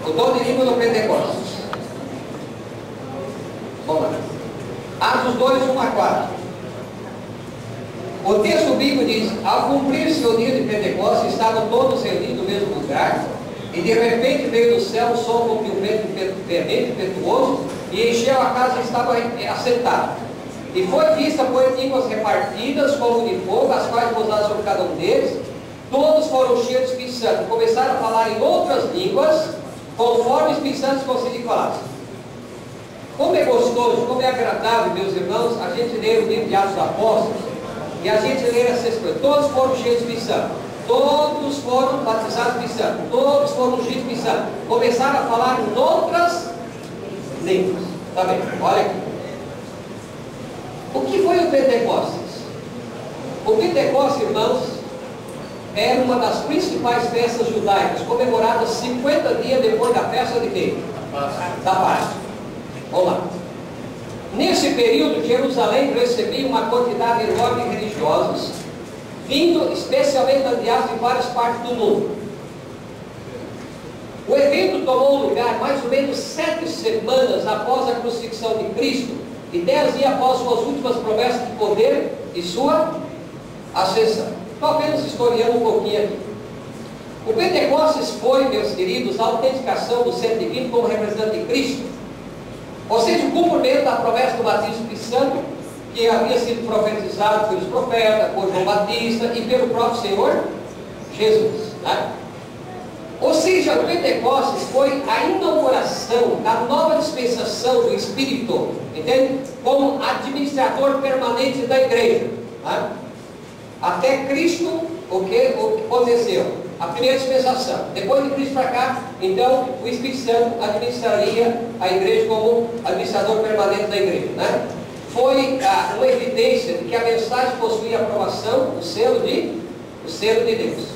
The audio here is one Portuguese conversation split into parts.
O dom de língua no Pentecostes. Vamos lá. Atos 2, 1 a 4. O texto bíblico diz: ao cumprir-se o dia de Pentecostes, estavam todos reunidos no mesmo lugar, e de repente veio do céu um som como de um vento fervente, impetuoso, e encheu a casa e estava assentado. E foi vista por línguas repartidas como de fogo, as quais pousaram sobre cada um deles. Todos foram cheios do Espírito Santo, começaram a falar em outras línguas, conforme o Espírito Santo conseguia falar. Como é gostoso, como é agradável, meus irmãos, a gente ler o livro de Atos dos Apóstolos, e a gente ler essas coisas. Todos foram cheios do Espírito Santo, todos foram batizados do Espírito Santo, todos foram ungidos do Espírito Santo, começaram a falar em outras línguas. Tá bem? Olha aqui. O que foi o Pentecostes? O Pentecostes, irmãos, era uma das principais festas judaicas, comemoradas 50 dias depois da festa de quê? Da Páscoa. Vamos lá. Nesse período, Jerusalém recebia uma quantidade enorme de religiosos, vindo especialmente, aliás, de várias partes do mundo. O evento tomou lugar mais ou menos 7 semanas após a crucifixão de Cristo e 10 dias após suas últimas promessas de poder e sua ascensão. Estou apenas historiando um pouquinho aqui. O Pentecostes foi, meus queridos, a autenticação do 120 como representante de Cristo, ou seja, o cumprimento da promessa do batismo do Espírito Santo, que havia sido profetizado pelos profetas, por João Batista e pelo próprio Senhor Jesus. Né? Ou seja, o Pentecostes foi a inauguração da nova dispensação do Espírito, entende? Como administrador permanente da igreja. Né? Até Cristo, o que aconteceu? A primeira dispensação. Depois de Cristo para cá, então o Espírito Santo administraria a igreja como administrador permanente da igreja. Né? Foi uma evidência de que a mensagem possuía aprovação, o selo de Deus.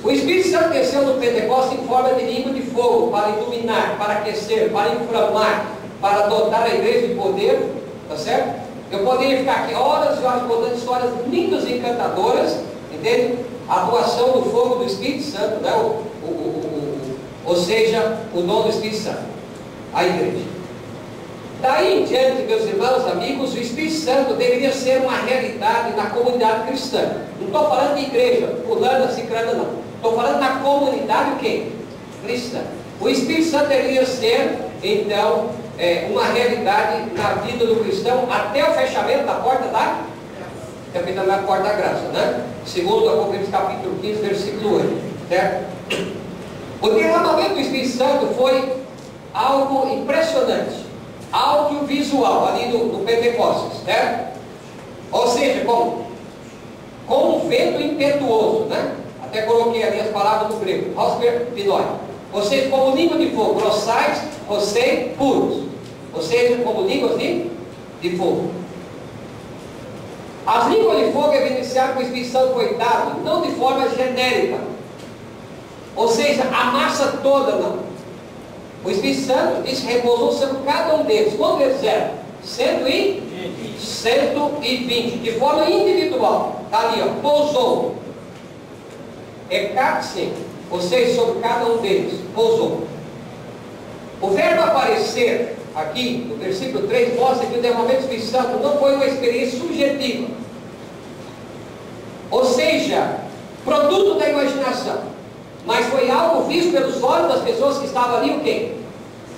O Espírito Santo desceu no Pentecostes em forma de língua de fogo, para iluminar, para aquecer, para inflamar, para dotar a igreja de poder, tá certo? Eu poderia ficar aqui horas e horas contando histórias lindas e encantadoras, entende? A atuação do fogo do Espírito Santo, né? Ou seja, o dom do Espírito Santo, a igreja. Daí em diante, meus irmãos, amigos, o Espírito Santo deveria ser uma realidade na comunidade cristã. Não estou falando de igreja, fulana, cicrana, não. Estou falando da comunidade o quê? Cristã. O Espírito Santo deveria ser, então, uma realidade na vida do cristão até o fechamento da porta da porta da graça, né? Segundo Apocalipse capítulo 15, versículo 8, certo? O derramamento do Espírito Santo foi algo impressionante, audiovisual ali no Pentecostes, certo? Ou seja, como um vento impetuoso, né? Até coloquei ali as palavras no grego, Hosper Pinoi. Ou seja, como língua de fogo, grossais, vocês puros. Ou seja, como línguas de fogo. As línguas de fogo evidenciaram que o Espírito Santo foi dado, não de forma genérica. Ou seja, a massa toda não. O Espírito Santo disse que repousou sobre cada um deles. Quantos eles eram? 120, de forma individual. Está ali, ó, pousou. Ecapse, ou seja, sobre cada um deles, pousou. O verbo aparecer, aqui no versículo 3, mostra que o derramamento do Espírito Santo não foi uma experiência subjetiva. Ou seja, produto da imaginação. Mas foi algo visto pelos olhos das pessoas que estavam ali, o quê?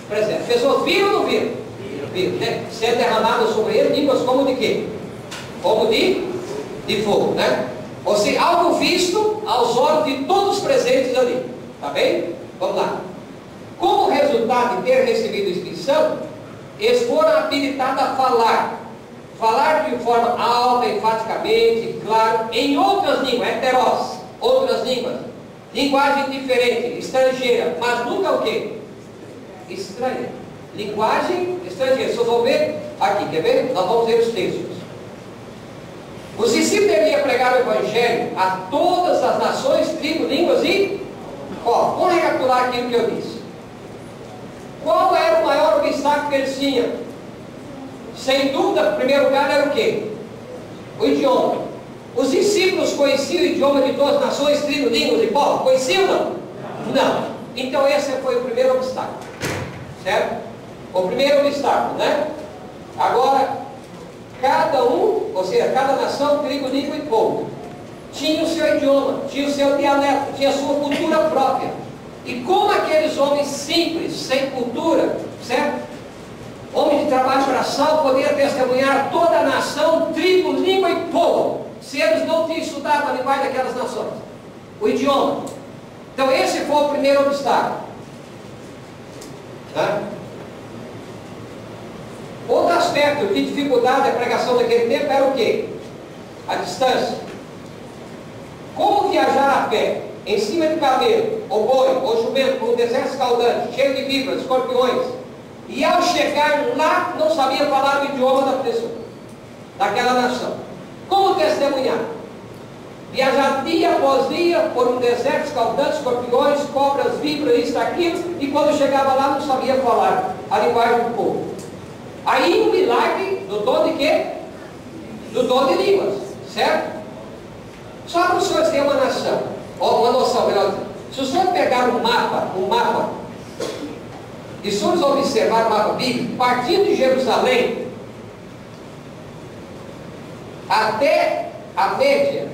Por exemplo, as pessoas viram ou não viram? Viram, né? Sendo derramado sobre ele, línguas como de quê? Como de fogo, né? Ou seja, algo visto aos olhos de todos os presentes ali. Tá bem? Vamos lá. Como resultado de ter recebido o Espírito Santo, eles foram habilitados a falar. Falar de forma alta, enfaticamente, claro, em outras línguas, heteros, outras línguas. Linguagem diferente, estrangeira, mas nunca o quê? Estranha. Linguagem estrangeira. Vocês vão ver aqui, quer ver? Nós vamos ver os textos. Os discípulos deveriam pregar o Evangelho a todas as nações, tribos, línguas e... vamos recapitular aquilo que eu disse. Qual era o maior obstáculo que eles tinham? Sem dúvida, em primeiro lugar, era o quê? O idioma. Os discípulos conheciam o idioma de todas as nações, tribos, línguas e povos? Conheciam ou não? Não. Então esse foi o primeiro obstáculo, certo? O primeiro obstáculo, né? Agora, cada um, ou seja, cada nação, tribo, língua e povo, tinha o seu idioma, tinha o seu dialeto, tinha a sua cultura própria. E como aqueles homens simples, sem cultura, certo? Homens de trabalho braçal poderiam testemunhar toda a nação, tribo, língua e povo, se eles não tinham estudado a linguagem daquelas nações, o idioma. Então esse foi o primeiro obstáculo. Tá? Outro aspecto de dificuldade da pregação daquele tempo era o quê? A distância. Como viajar a pé, em cima de camelo, ou boi, ou jumento, por um deserto escaldante, cheio de víboras, escorpiões, e ao chegar lá, não sabia falar o idioma da pessoa, daquela nação. Como testemunhar? Viajar dia após dia por um deserto escaldante, escorpiões, cobras, víboras, isso, aquilo, e quando chegava lá não sabia falar a linguagem do povo. Aí um milagre do dom de quê? Do dom de línguas, certo? Só para os senhores terem uma noção, melhor dizendo. Se os senhores pegar um mapa, e os senhores observar o mapa bíblico, partindo de Jerusalém, até a média,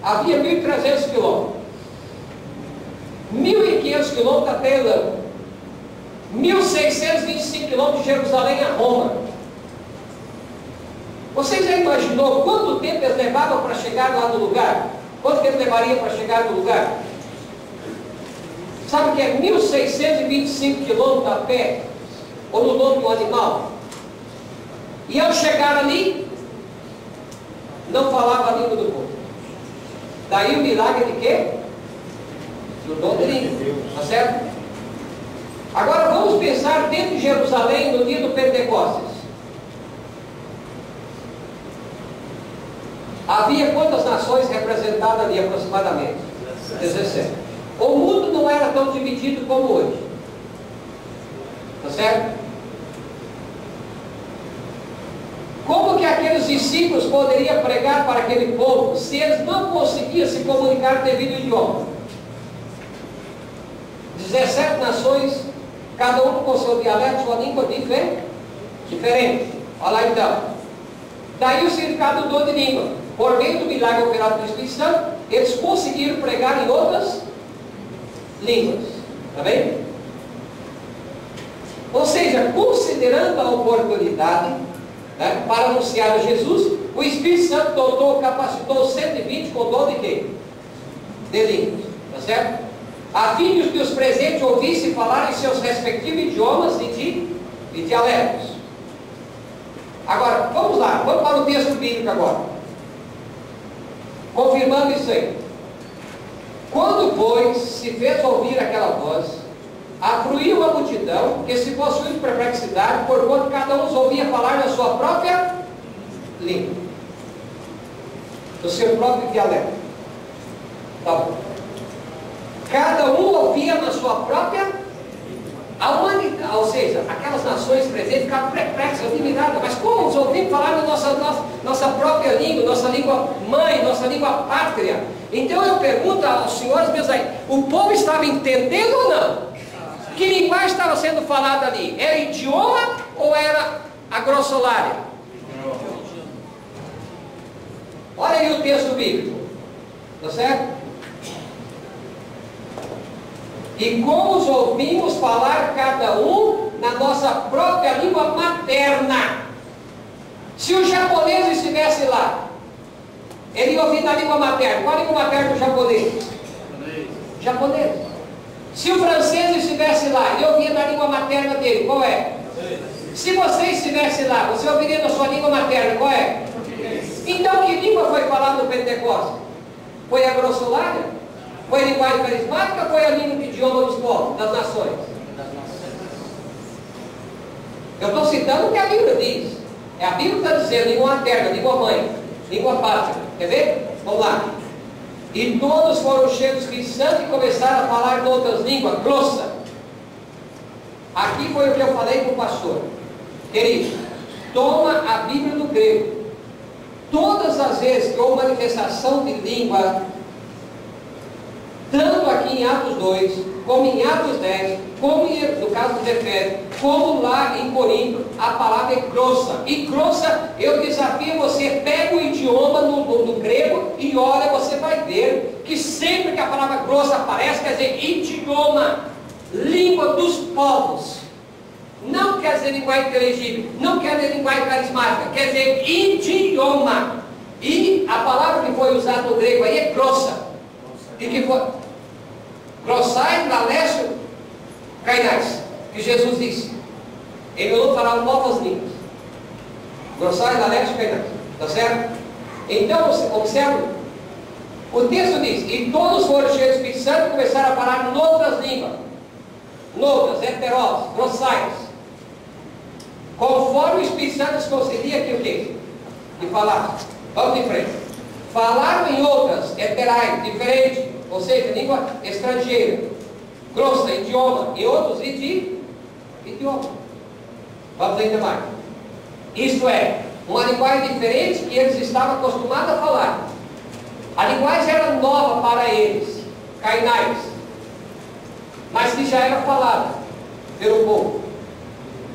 havia 1.300 quilômetros. 1.500 quilômetros até Elã. 1.625 quilômetros de Jerusalém a Roma. Vocês já imaginou quanto tempo eles levavam para chegar lá no lugar? Quanto tempo levaria para chegar no lugar? Sabe o que é 1.625 quilômetros a pé? Ou no lombo de um animal? E ao chegar ali, não falava a língua do povo. Daí o milagre de quê? Do dom de língua. Tá certo? Agora vamos pensar dentro de Jerusalém no dia do Pentecostes. Havia quantas nações representadas ali aproximadamente? 17. O mundo não era tão dividido como hoje. Tá certo? Como que aqueles discípulos poderiam pregar para aquele povo se eles não conseguiam se comunicar devido ao idioma? 17 nações, cada um com seu dialeto, sua língua diferente. Olha lá então. Daí o significado do dom de língua. Por meio do milagre operado pelo Espírito Santo, eles conseguiram pregar em outras línguas. Está bem? Ou seja, considerando a oportunidade, né, para anunciar a Jesus, o Espírito Santo capacitou 120 com dom de quê? De línguas. Está certo? A fim de que os presentes ouvissem falar em seus respectivos idiomas e dialetos. Agora, vamos lá, vamos para o texto bíblico agora. Confirmando isso aí. Quando, pois, se fez ouvir aquela voz, afluiu a multidão, que se possuiu de perplexidade, porquanto cada um os ouvia falar na sua própria língua, no seu próprio dialeto. Tá bom. Cada um ouvia na sua própria humanidade, ou seja, aquelas nações presentes ficavam perplexas, admiradas. Mas como nos ouvimos falar na nossa própria língua, nossa língua mãe, nossa língua pátria? Então eu pergunto aos senhores meus aí, o povo estava entendendo ou não? Que linguagem estava sendo falada ali? Era idioma ou era a grossolária? Olha aí o texto bíblico. Está certo? E como os ouvimos falar cada um na nossa própria língua materna. Se o japonês estivesse lá, ele ia ouvir na língua materna. Qual a língua materna do japonês? Japonês. Se o francês estivesse lá, ele ouvia na língua materna dele. Qual é? Se você estivesse lá, você ouviria na sua língua materna. Qual é? Então que língua foi falada no Pentecostes? Foi a grossolária? Foi a linguagem carismática ou foi a língua de idioma dos povos, das nações? Eu estou citando o que a Bíblia diz. A Bíblia está dizendo língua materna, língua mãe, língua pátria. Quer ver? Vamos lá. E todos foram cheios do Espírito Santo e começaram a falar em outras línguas, grossa. Aqui foi o que eu falei com o pastor. Querido, toma a Bíblia do grego. Todas as vezes que houve manifestação de língua, tanto aqui em Atos 2, como em Atos 10, como no caso dos Efésios, como lá em Corinto, a palavra é grossa. E grossa, eu desafio você, pega o idioma no grego e olha, você vai ver que sempre que a palavra grossa aparece, quer dizer idioma, língua dos povos. Não quer dizer linguagem inteligível, não quer dizer linguagem carismática, quer dizer idioma. E a palavra que foi usada no grego aí é grossa. E que foi grossai, lalesio, kainais, que Jesus disse. Ele não falar novas línguas. Grossai, lalesio, kainais. Está certo? Então, observe. O texto diz, e todos foram cheios do Espírito Santo e começaram a falar noutras línguas. Noutras, heteros, grossais. Conforme o Espírito Santo lhes concedia aqui o quê? De falar. Vamos em frente. Falaram em outras, heterais, diferente, ou seja, língua estrangeira, grossa, idioma, e outros idioma. Vamos ainda mais. Isto é, uma linguagem diferente que eles estavam acostumados a falar. A linguagem era nova para eles, kainais, mas que já era falada pelo povo.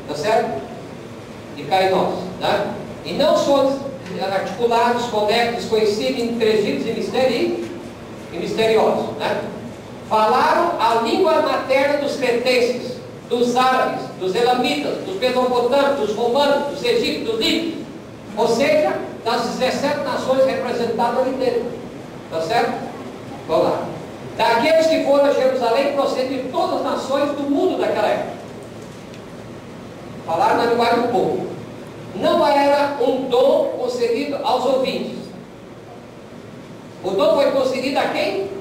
Está certo? De kainós, né? E não só articulados, conectos, conhecidos, inteligidos e misteriosos, né? Falaram a língua materna dos cretenses, dos árabes, dos elamitas, dos mesopotâmicos, dos romanos, dos egípcios, dos líbios, ou seja, das 17 nações representadas ali dentro. Tá certo? Vamos lá. Daqueles que foram a Jerusalém, procedem de todas as nações do mundo daquela época. Falaram na linguagem do povo. Não era um dom concedido aos ouvintes. O dom foi concedido a quem?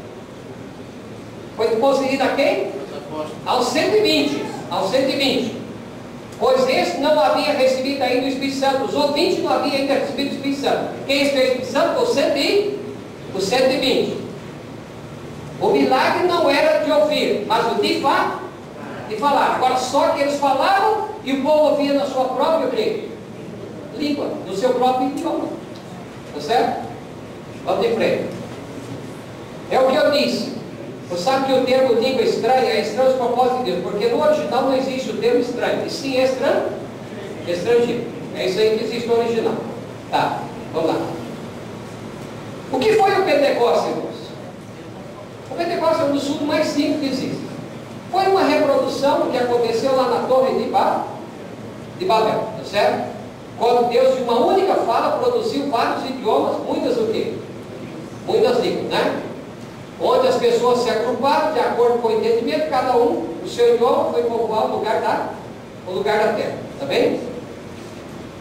Foi concedido a quem? Aos 120. Aos 120. Pois esse não havia recebido ainda o Espírito Santo. Os ouvintes não haviam ainda recebido o Espírito Santo. Quem recebeu o Espírito Santo? Os 120. O milagre não era de ouvir, mas o de falar. Agora só que eles falavam e o povo ouvia na sua própria língua, no seu próprio idioma. Está certo? Vamos de frente. É o que eu disse. Você sabe que o termo língua estranha é estranho aos propósitos de Deus, porque no original não existe o termo estranho, e sim estrangeiro. É isso aí que existe no original. Tá, vamos lá. O que foi o Pentecostes, irmãos? O Pentecostes é um dos estudos mais simples que existe. Foi uma reprodução que aconteceu lá na Torre de Babel, tá certo? Quando Deus, de uma única fala, produziu vários idiomas, muitas línguas, né? Onde as pessoas se agruparam de acordo com o entendimento, cada um, o seu idioma, foi povoar o lugar da terra. Tá bem?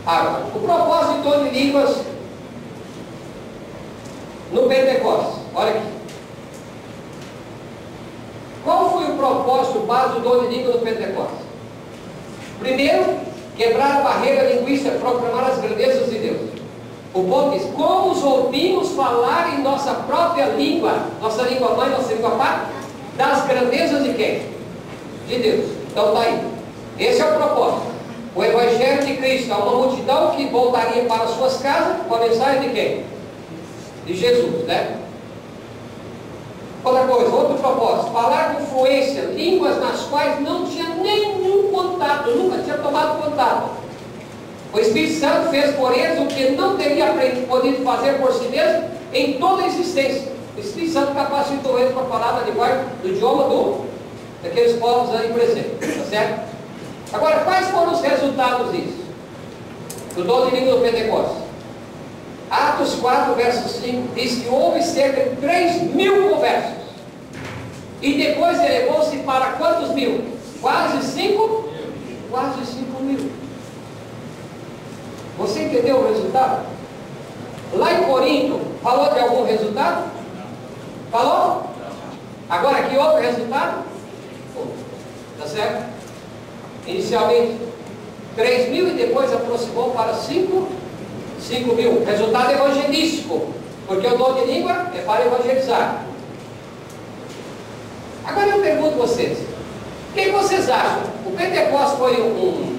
Agora, o propósito de dom de línguas no Pentecostes. Olha aqui. Qual foi o propósito base do dom de língua no Pentecostes? Primeiro, quebrar a barreira linguística, proclamar as grandezas de Deus. O ponto diz, como os ouvimos falar em nossa própria língua, nossa língua mãe, nossa língua pátria, das grandezas de quem? De Deus. Então está aí. Esse é o propósito. O Evangelho de Cristo, há uma multidão que voltaria para suas casas com a mensagem de quem? De Jesus, né? Outra coisa, outro propósito, falar com fluência, línguas nas quais não tinha nenhum contato, nunca tinha tomado contato. O Espírito Santo fez por eles o que não teria podido fazer por si mesmo em toda a existência. O Espírito Santo capacitou eles para falar da linguagem, do idioma daqueles povos ali presentes, tá certo? Agora, quais foram os resultados disso? Do dom de língua do Pentecostes. Atos 4, verso 5, diz que houve cerca de 3.000 conversos. E depois elevou-se para quantos mil? Quase 5? Quase 5.000. Você entendeu o resultado? Lá em Corinto, falou de algum resultado? Falou? Agora aqui outro resultado? Tá certo? Inicialmente 3.000 e depois aproximou para 5.000. Resultado evangelístico, porque o dom de língua é para evangelizar. Agora eu pergunto a vocês, o que vocês acham? O Pentecostes foi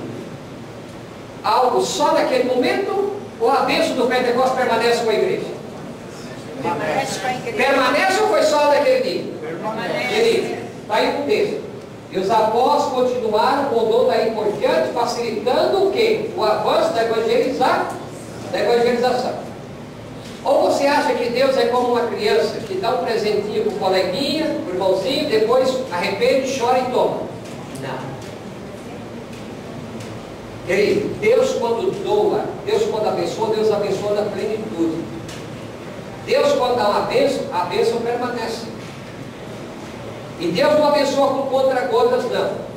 algo só naquele momento, ou a bênção do Pentecostes permanece com a igreja? Permanece com a igreja. Permanece ou foi só naquele dia? Querido, está aí um texto. E os apóstolos continuaram com o dom daí por diante, facilitando o quê? O avanço da evangelização. Ou você acha que Deus é como uma criança que dá um presentinho para o coleguinha, para o irmãozinho, depois arrepende, chora e toma? Não. Querido, Deus quando doa, Deus quando abençoa, Deus abençoa na plenitude. Deus quando dá uma bênção, a bênção permanece. E Deus não abençoa com contra-gotas, não.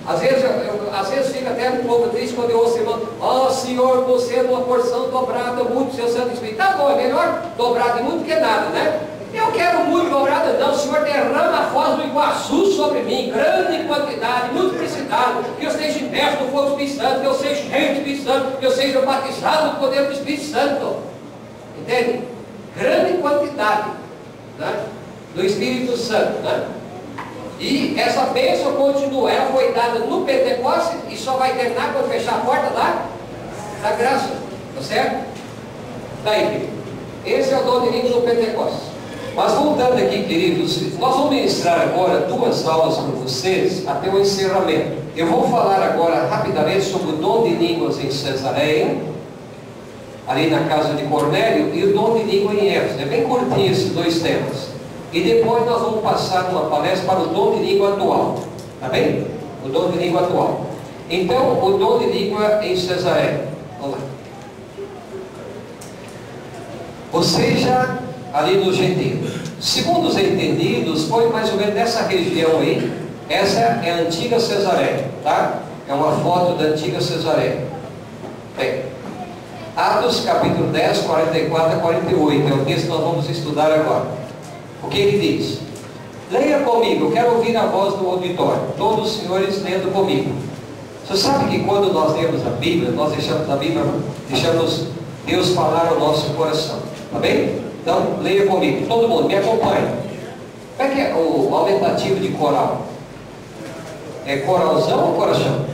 Às vezes fica até um pouco triste quando eu ouço irmão, Senhor, você é uma porção dobrada, muito, seu Santo Espírito. Tá bom, é melhor dobrado e muito que nada, né? Eu quero muito dobrada, não. O Senhor derrama a foz do Iguaçu sobre mim, grande quantidade, multiplicidade, que eu seja imerso no fogo do Espírito Santo, que eu seja cheio do Espírito Santo, que eu seja batizado no poder do Espírito Santo. Entende? Grande quantidade, né? Do Espírito Santo, né? E essa bênção continua, ela foi dada no Pentecostes e só vai terminar quando fechar a porta da graça, tá certo? Daí, querido, esse é o dom de línguas no Pentecostes. Mas voltando aqui, queridos, nós vamos ministrar agora 2 aulas para vocês até o encerramento. Eu vou falar agora rapidamente sobre o dom de línguas em Cesareia, ali na casa de Cornélio, e o dom de língua em Éfeso. É bem curtinho esses 2 temas. E depois nós vamos passar uma palestra para o dom de língua atual. Tá bem? O dom de língua atual. Então, o dom de língua em Cesareia. Vamos lá. Você já ali no Gentio. Segundo os entendidos, foi mais ou menos nessa região aí. Essa é a antiga Cesareia, tá? É uma foto da antiga Cesareia. Bem, Atos capítulo 10, 44 a 48, é o texto que nós vamos estudar agora. O que ele diz? Leia comigo, eu quero ouvir a voz do auditório. Todos os senhores lendo comigo. Você sabe que quando nós lemos a Bíblia, nós deixamos a Bíblia, deixamos Deus falar ao nosso coração. Tá bem? Então, leia comigo. Todo mundo, me acompanhe. Como é que é o aumentativo de coral? É coralzão ou coração?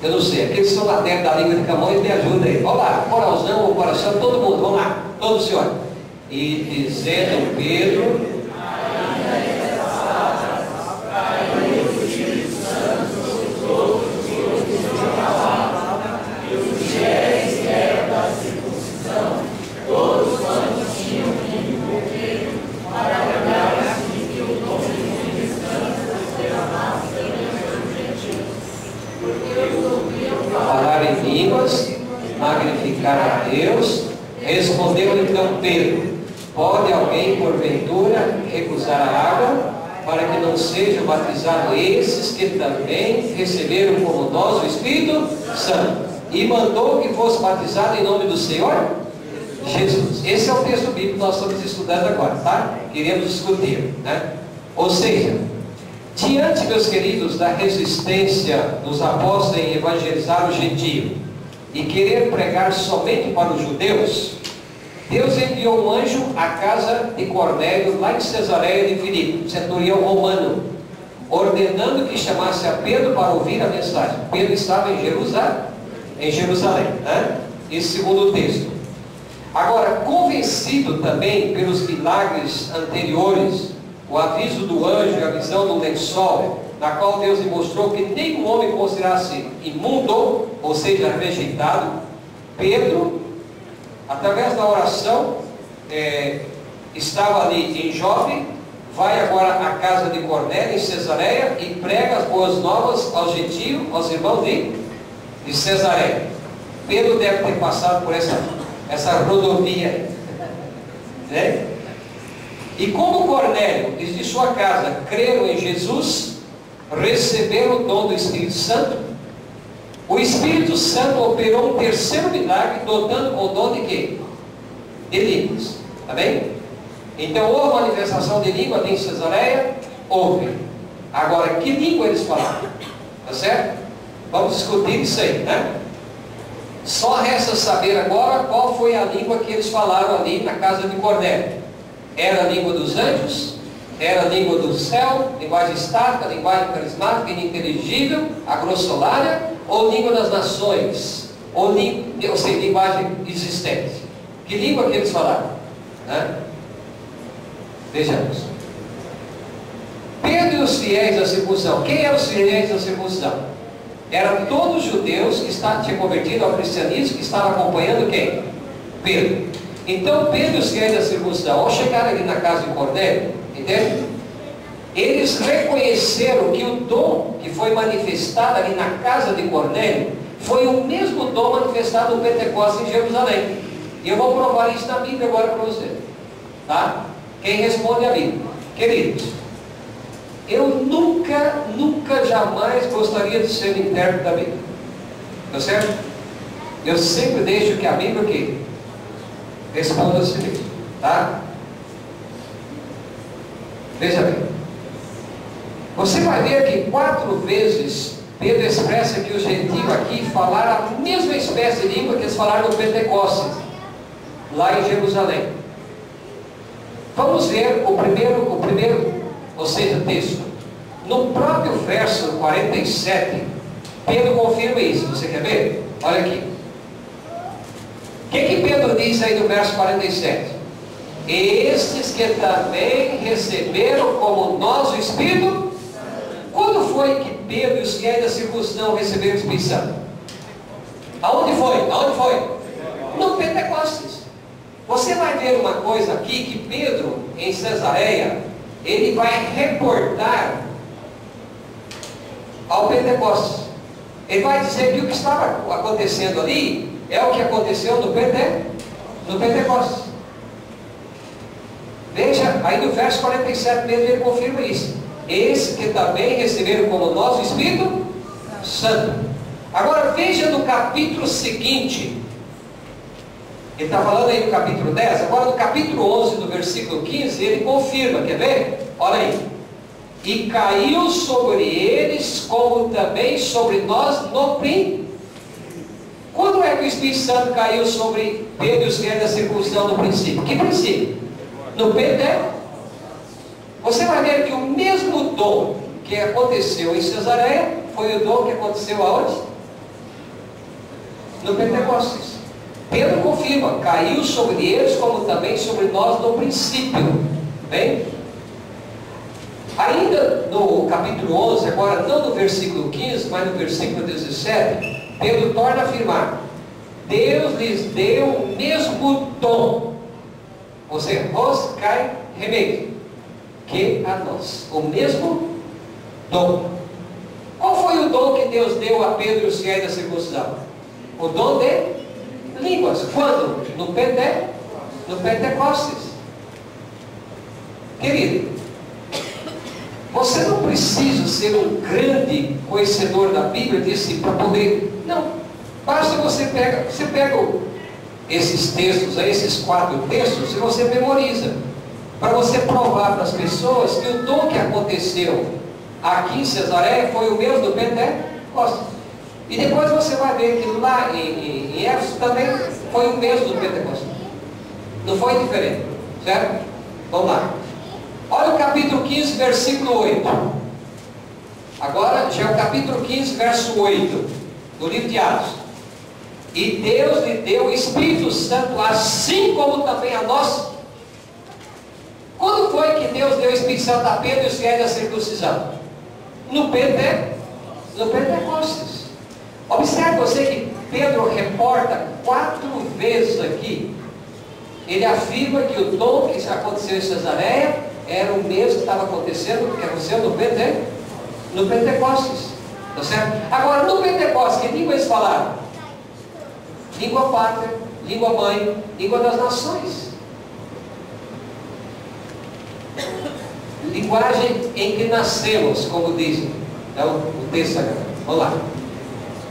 Eu não sei. Aqueles que são lá dentro da língua de Camões, me ajudem aí. Vamos lá. Coralzão ou coração? Todo mundo, vamos lá. Todos os senhores. E dizendo Pedro, falar em línguas, magnificar a Deus. Respondeu então Pedro: pode alguém porventura recusar a água para que não sejam batizados esses que também receberam como nós o Espírito Santo? E mandou que fosse batizado em nome do Senhor Jesus. Esse é o texto bíblico que nós estamos estudando agora, tá? Queremos discutir, né? Ou seja, diante, meus queridos, da resistência dos apóstolos em evangelizar o gentio e querer pregar somente para os judeus, Deus enviou um anjo à casa de Cornélio, lá em Cesareia de Filipe, centurião romano, ordenando que chamasse a Pedro para ouvir a mensagem. Pedro estava em Jerusalém, né? Esse segundo texto. Agora, convencido também pelos milagres anteriores, o aviso do anjo e a visão do lençol, na qual Deus lhe mostrou que nenhum homem considerasse imundo, ou seja, rejeitado, Pedro, através da oração, estava ali em Jope, vai agora à casa de Cornélio, em Cesareia, e prega as boas novas aos gentios, aos irmãos de Cesareia. Pedro deve ter passado por essa rodovia, né? E como Cornélio e de sua casa creram em Jesus, receberam o dom do Espírito Santo, o Espírito Santo operou um terceiro milagre, dotando com o dom de quê? De línguas. Tá bem? Então houve manifestação de língua ali em Cesareia? Houve. Agora, que língua eles falavam? Tá certo? Vamos discutir isso aí, né? Só resta saber agora qual foi a língua que eles falaram ali na casa de Cornélio. Era a língua dos anjos? Era a língua do céu? Linguagem estática, linguagem carismática, ininteligível, a grossolária? Ou língua das nações? Ou seja, linguagem existente? Que língua que eles falaram? Né? Vejamos. Pedro e os fiéis da circuncisão. Quem eram os fiéis da circuncisão? Eram todos os judeus que tinham convertido ao cristianismo, que estavam acompanhando quem? Pedro. Então Pedro e os fiéis da circuncisão, ao chegar ali na casa de Cornélio, entende? Eles reconheceram que o dom que foi manifestado ali na casa de Cornélio foi o mesmo dom manifestado no Pentecostes em Jerusalém. E eu vou provar isso na Bíblia agora para você. Tá? Quem responde a Bíblia? Queridos, eu nunca, jamais gostaria de ser intérprete da Bíblia. Tá certo? Eu sempre deixo que a Bíblia aqui responda a si mesmo. Tá? Veja bem. Você vai ver que 4 vezes Pedro expressa que os gentios aqui falaram a mesma espécie de língua que eles falaram no Pentecostes, lá em Jerusalém. Vamos ver o primeiro, ou seja, texto. No próprio verso 47, Pedro confirma isso. Você quer ver? Olha aqui. O que Pedro diz aí no verso 47? Estes que também receberam como nós o Espírito. Quando foi que Pedro e os fiéis da circuncisão receberam o Espírito Santo? Aonde foi? Aonde foi? No Pentecostes. Você vai ver uma coisa aqui, que Pedro, em Cesareia, ele vai reportar ao Pentecostes. Ele vai dizer que o que estava acontecendo ali é o que aconteceu no Pentecostes. Veja, aí no verso 47 Pedro ele confirma isso. Esses que também receberam como nós o Espírito Santo. Agora veja no capítulo seguinte. Ele está falando aí no capítulo 10. Agora no capítulo 11, no versículo 15, ele confirma. Quer ver? Olha aí. E caiu sobre eles como também sobre nós no princípio. Quando é que o Espírito Santo caiu sobre Pedro e os fiéis da circuncisão no princípio? Que princípio? No Pentecostes. Você vai ver que o mesmo dom que aconteceu em Cesareia foi o dom que aconteceu aonde? No Pentecostes. Pedro confirma, caiu sobre eles como também sobre nós no princípio. Bem? Ainda no capítulo 11, agora não no versículo 15, mas no versículo 17, Pedro torna a afirmar: Deus lhes deu o mesmo dom, ou seja, vos cai remédio, que a nós. O mesmo dom. Qual foi o dom que Deus deu a Pedro e os fiéis da circuncisão? O dom de línguas. Quando? No Pentecostes. Querido, você não precisa ser um grande conhecedor da Bíblia para poder. Não. Basta você pega esses textos, esses 4 textos, e você memoriza. Para você provar para as pessoas que o dom que aconteceu aqui em Cesareia foi o mesmo do Pentecostes. E depois você vai ver que lá em Éfeso também foi o mesmo do Pentecostes. Não foi diferente. Certo? Vamos lá. Olha o capítulo 15, versículo 8. Agora já é o capítulo 15, verso 8 do livro de Atos. E Deus lhe deu o Espírito Santo, assim como também a nós. Quando foi que Deus deu o Espírito Santo a Pedro e os fiéis da circuncisão? No Pentecostes. Observe você que Pedro reporta 4 vezes aqui. Ele afirma que o dom que aconteceu em Cesareia era o mesmo que estava acontecendo, que aconteceu no Pentecostes. Tá certo? Agora, no Pentecostes, que língua eles falaram? Língua pátria, língua mãe, língua das nações. Linguagem em que nascemos, como dizem. É o texto sagrado. Vamos lá.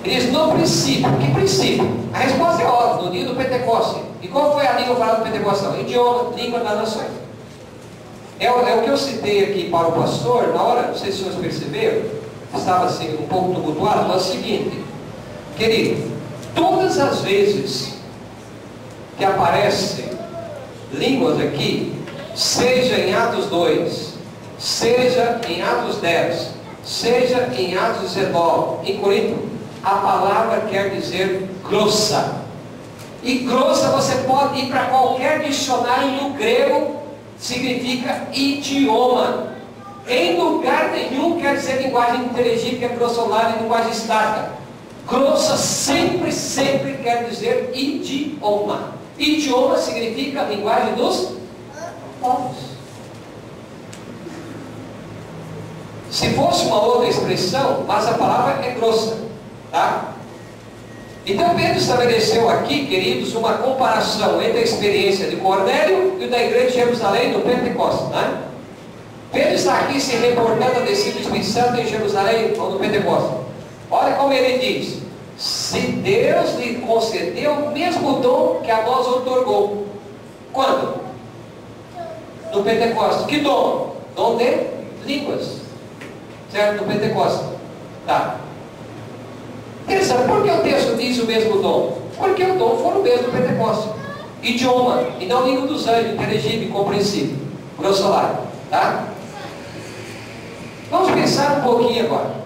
Ele diz, no princípio. Que princípio? A resposta é óbvia, no dia do Pentecostes. E qual foi a língua falada do Pentecostes? Idioma, língua das nações. É o que eu citei aqui para o pastor, na hora, não sei se os senhores perceberam, estava assim um pouco tumultuado, mas é o seguinte, querido, todas as vezes que aparecem línguas aqui, seja em Atos 2, seja em Atos 10, seja em Atos 19, em Corinto, a palavra quer dizer grossa. E grossa você pode ir para qualquer dicionário do grego, significa idioma. Em lugar nenhum quer dizer linguagem inteligível, que é grossolária, linguagem estática. Grossa sempre quer dizer idioma. Idioma significa linguagem dos povos. Se fosse uma outra expressão, mas a palavra é grossa, tá? Então Pedro estabeleceu aqui, queridos, uma comparação entre a experiência de Cornélio e da igreja de Jerusalém no Pentecostes, né? Pedro está aqui se reportando a descida do Espírito Santo em Jerusalém ou no Pentecostes. Olha como ele diz: se Deus lhe concedeu o mesmo dom que a nós outorgou. Quando? No Pentecostes. Que dom? Dom de línguas. Certo? No Pentecostes. Tá. Interessante. Por que o texto diz o mesmo dom? Porque o dom foi o mesmo no Pentecostes. Idioma. E não língua dos anjos. Inteligível e compreensível. Grossolário. Tá? Vamos pensar um pouquinho agora.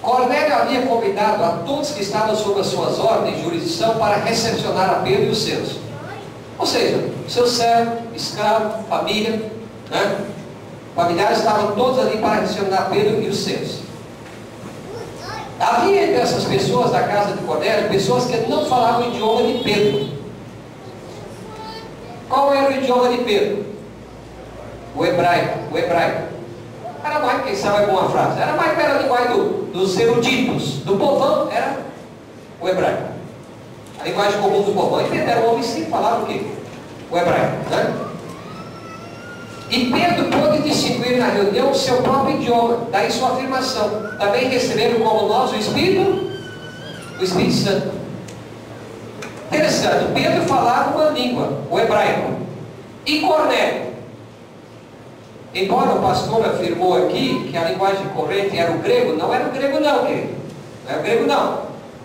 Cornélio havia convidado a todos que estavam sob as suas ordens de jurisdição para recepcionar a Pedro e os seus. Ou seja, seu servo, escravo, família, né? Familiares estavam todos ali para recepcionar Pedro e os seus. Havia entre essas pessoas da casa de Cornélio pessoas que não falavam o idioma de Pedro. Qual era o idioma de Pedro? O hebraico. O hebraico. Era mais, quem sabe é boa frase, era mais pela linguagem dos eruditos, do povão, era o hebraico. A linguagem comum do povão. Entenderam? O homem sim falava o quê? O hebraico, né? E Pedro pôde distinguir na reunião o seu próprio idioma, daí sua afirmação. Também receberam como nós o Espírito Santo. Interessante, Pedro falava uma língua, o hebraico. E Cornélio? Embora o pastor afirmou aqui que a linguagem corrente era o grego, não era o grego não, querido. Não era o grego não.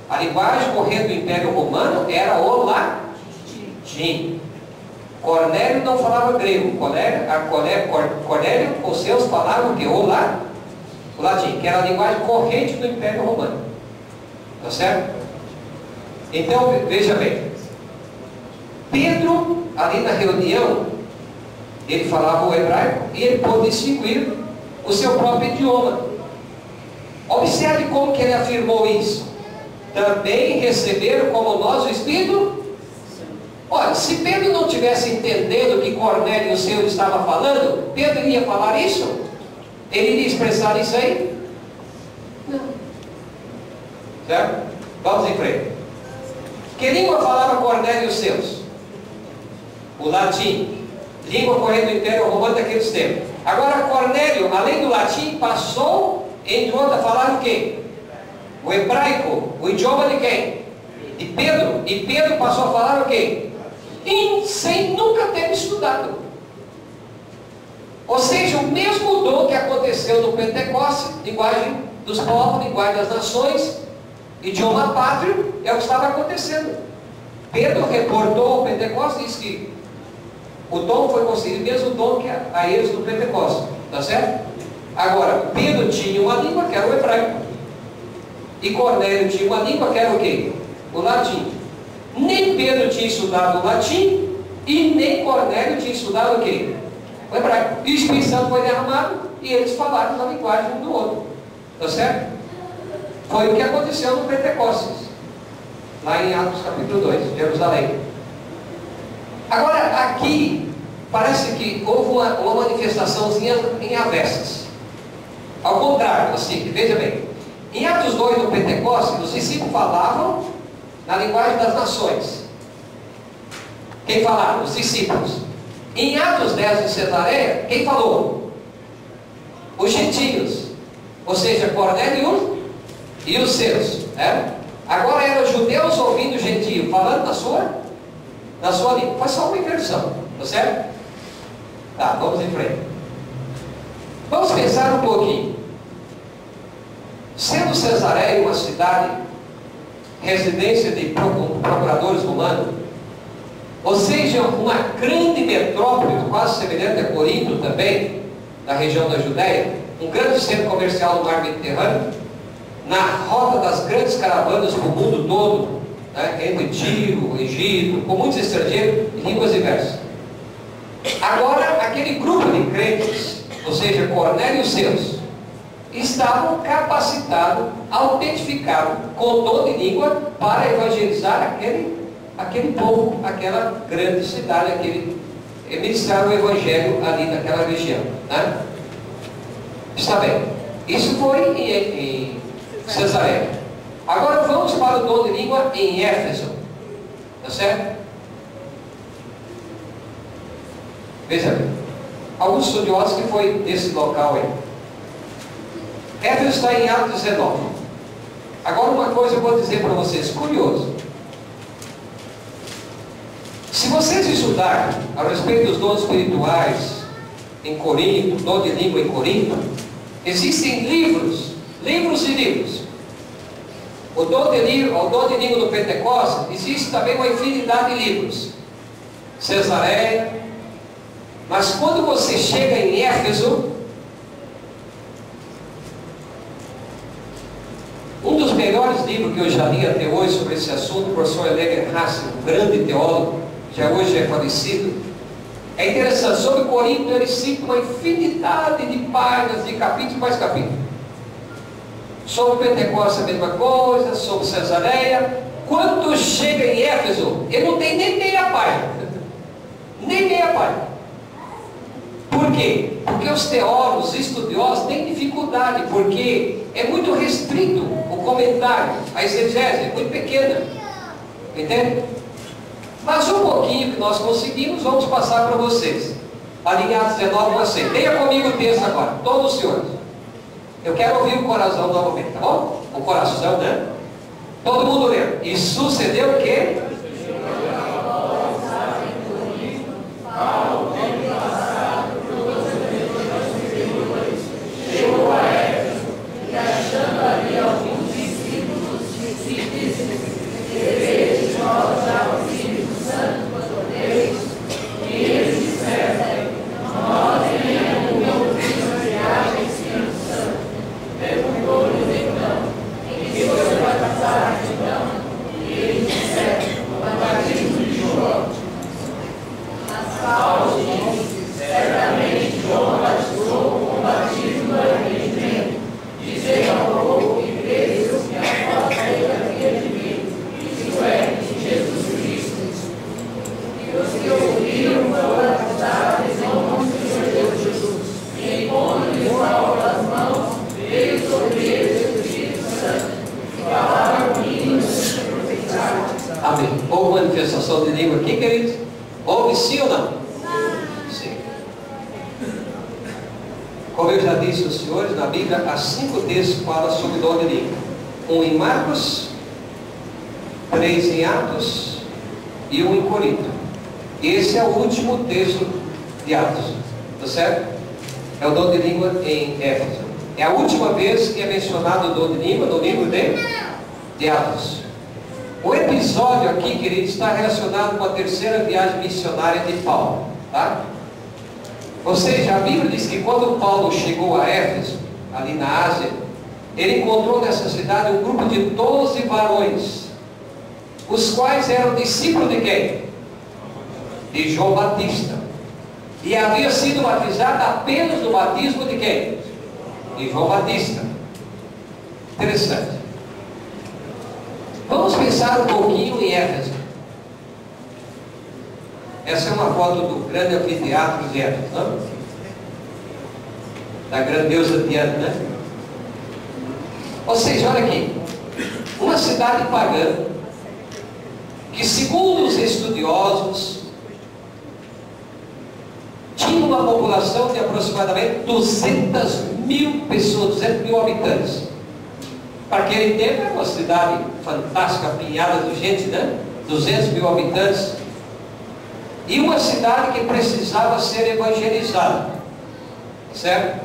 A linguagem corrente do Império Romano era o latim. Cornélio não falava grego. Cornélio, os seus falavam o que? O latim, que era a linguagem corrente do Império Romano. Tá certo? Então, veja bem. Pedro, ali na reunião, ele falava o hebraico e ele pôde distinguir o seu próprio idioma. Observe como que ele afirmou isso. Também receberam como nós o Espírito. Olha, se Pedro não tivesse entendendo o que Cornélio e o Senhor estavam falando, Pedro iria falar isso? Ele iria expressar isso aí? Não. Certo? Vamos em frente. Que língua falava Cornélio e os seus? O latim. Língua corrente do Império Romano daqueles tempos. Agora Cornélio, além do latim, passou, entrou a falar o quê? O hebraico. O idioma de quem? De Pedro. E Pedro passou a falar o quê? Sem nunca ter estudado. Ou seja, o mesmo dom que aconteceu no Pentecostes, linguagem dos povos, linguagem das nações, idioma pátrio, é o que estava acontecendo. Pedro reportou ao Pentecostes e disse que o dom foi concedido, mesmo dom que a eles no Pentecostes. Tá certo? Agora, Pedro tinha uma língua que era o hebraico. E Cornélio tinha uma língua que era o quê? O latim. Nem Pedro tinha estudado o latim e nem Cornélio tinha estudado o quê? O hebraico. E o Espírito Santo foi derramado e eles falaram na linguagem um do outro. Tá certo? Foi o que aconteceu no Pentecostes. Lá em Atos capítulo 2, Jerusalém. Agora, aqui, parece que houve uma manifestaçãozinha em avessas. Ao contrário, assim, veja bem. Em Atos 2, no Pentecostes, os discípulos falavam na linguagem das nações. Quem falava? Os discípulos. Em Atos 10, em Cesareia, quem falou? Os gentios. Ou seja, Cornélio e os seus. Né? Agora eram judeus ouvindo os gentios, falando na sua língua. Foi só uma inversão, tá certo? Tá, vamos em frente. Vamos pensar um pouquinho. Sendo Cesareia uma cidade, residência de procuradores romanos, ou seja, uma grande metrópole, quase semelhante a Corinto também, na região da Judéia, um grande centro comercial no mar Mediterrâneo, na rota das grandes caravanas para o mundo todo, né? Entre Tiro, Egito, com muitos estrangeiros e línguas diversas. Agora, aquele grupo de crentes, ou seja, Cornélio e os seus, estavam capacitados, autentificados, com dom de língua, para evangelizar aquele povo, aquela grande cidade, ministrar o evangelho ali naquela região, né? Está bem. Isso foi em Cesareia. Agora vamos para o dom de língua em Éfeso. Tá certo? Veja bem. Alguns estudiosos que foi nesse local aí. Éfeso está em Atos 19. Agora uma coisa eu vou dizer para vocês, curioso. Se vocês estudarem a respeito dos dons espirituais em Corinto, dom de língua em Corinto, existem livros e livros. O dom de língua do Pentecostes, existe também uma infinidade de livros. Cesareia. Mas quando você chega em Éfeso, um dos melhores livros que eu já li até hoje sobre esse assunto, o professor Eleger Hassi, um grande teólogo, já hoje é falecido. É interessante, sobre Corinto ele cita uma infinidade de páginas, de capítulos, mais capítulos. Sobre Pentecostes a mesma coisa, sobre Cesareia. Quando chega em Éfeso, ele não tem nem meia página. Nem meia página. Por quê? Porque os teólogos, estudiosos têm dificuldade, porque é muito restrito o comentário, a exegese é muito pequena. Entende? Mas um pouquinho que nós conseguimos, vamos passar para vocês. Ali em Atos 19, você. Leia comigo o texto agora, todos os senhores. Eu quero ouvir o coração novamente, tá bom? O coração, né? Todo mundo lê. E sucedeu o quê? Chegou a Éfeso e achando ali alguns discípulos, deveis nós ao Espírito Santo quando Deus, e eles disseram, nós nem ouvimos que haja Espírito Santo. Perguntou-lhes então, em que você vai passar então? E eles disseram, o batismo de João. Mas Paulo disse, certamente João batizou com o batismo do arrependimento. Dizei ao povo que creio que a voz dele havia de vir, isto é, em Jesus Cristo. E os que ouviram foram batizados em nome do Senhor Jesus. E impondo-lhes Paulo as mãos, veio sobre eles o Espírito Santo, e falaram línguas e profetizaram. Amém. Houve manifestação de língua aqui, queridos? Houve sim ou não? Sim. Como eu já disse aos senhores, na Bíblia há 5 textos que falam sobre dom de língua. 1 em Marcos, 3 em Atos e 1 em Corinto. Esse é o último texto de Atos. Tá certo? É o dom de língua em Éfeso. É a última vez que é mencionado o dom de língua no livro de Atos. O episódio aqui, querido, está relacionado com a terceira viagem missionária de Paulo. Tá? Ou seja, a Bíblia diz que quando Paulo chegou a Éfeso, ali na Ásia, ele encontrou nessa cidade um grupo de 12 varões, os quais eram discípulos de quem? De João Batista. E havia sido batizado apenas no batismo de quem? De João Batista. Interessante. Vamos pensar um pouquinho em Éfeso. Essa é uma foto do grande anfiteatro de Éfeso, não? Da grandiosa Diana, né? Ou seja, olha aqui, uma cidade pagã, que segundo os estudiosos, tinha uma população de aproximadamente 200 mil pessoas, 200 mil habitantes. Para aquele tempo era uma cidade fantástica, apinhada de gente, né? 200 mil habitantes. E uma cidade que precisava ser evangelizada. Certo?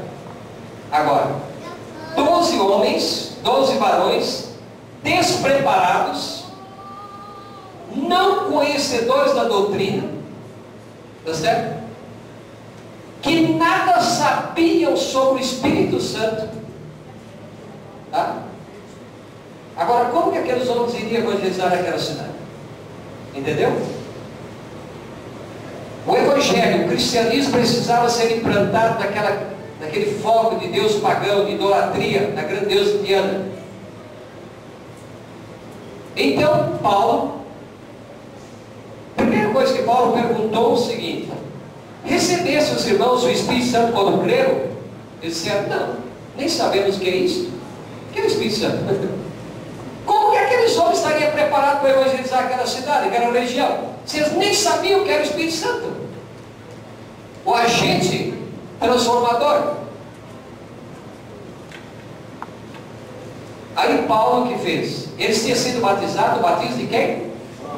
Agora, 12 homens, 12 varões, despreparados, não conhecedores da doutrina, tá certo? Que nada sabiam sobre o Espírito Santo. Tá? Agora, como que aqueles homens iriam evangelizar aquela cidade? Entendeu? O Evangelho, o cristianismo precisava ser implantado naquele foco de Deus pagão, de idolatria, na grande deusa Diana. Então, Paulo, a primeira coisa que Paulo perguntou é o seguinte: recebesse os irmãos o Espírito Santo quando creram? Eles disseram: não, nem sabemos o que é isso. O que é o Espírito Santo? Como que aqueles homens estariam preparados para evangelizar aquela cidade, aquela região? Se eles nem sabiam o que era o Espírito Santo, o agente transformador. Aí Paulo o que fez? Eles tinham sido batizados, o batismo de quem?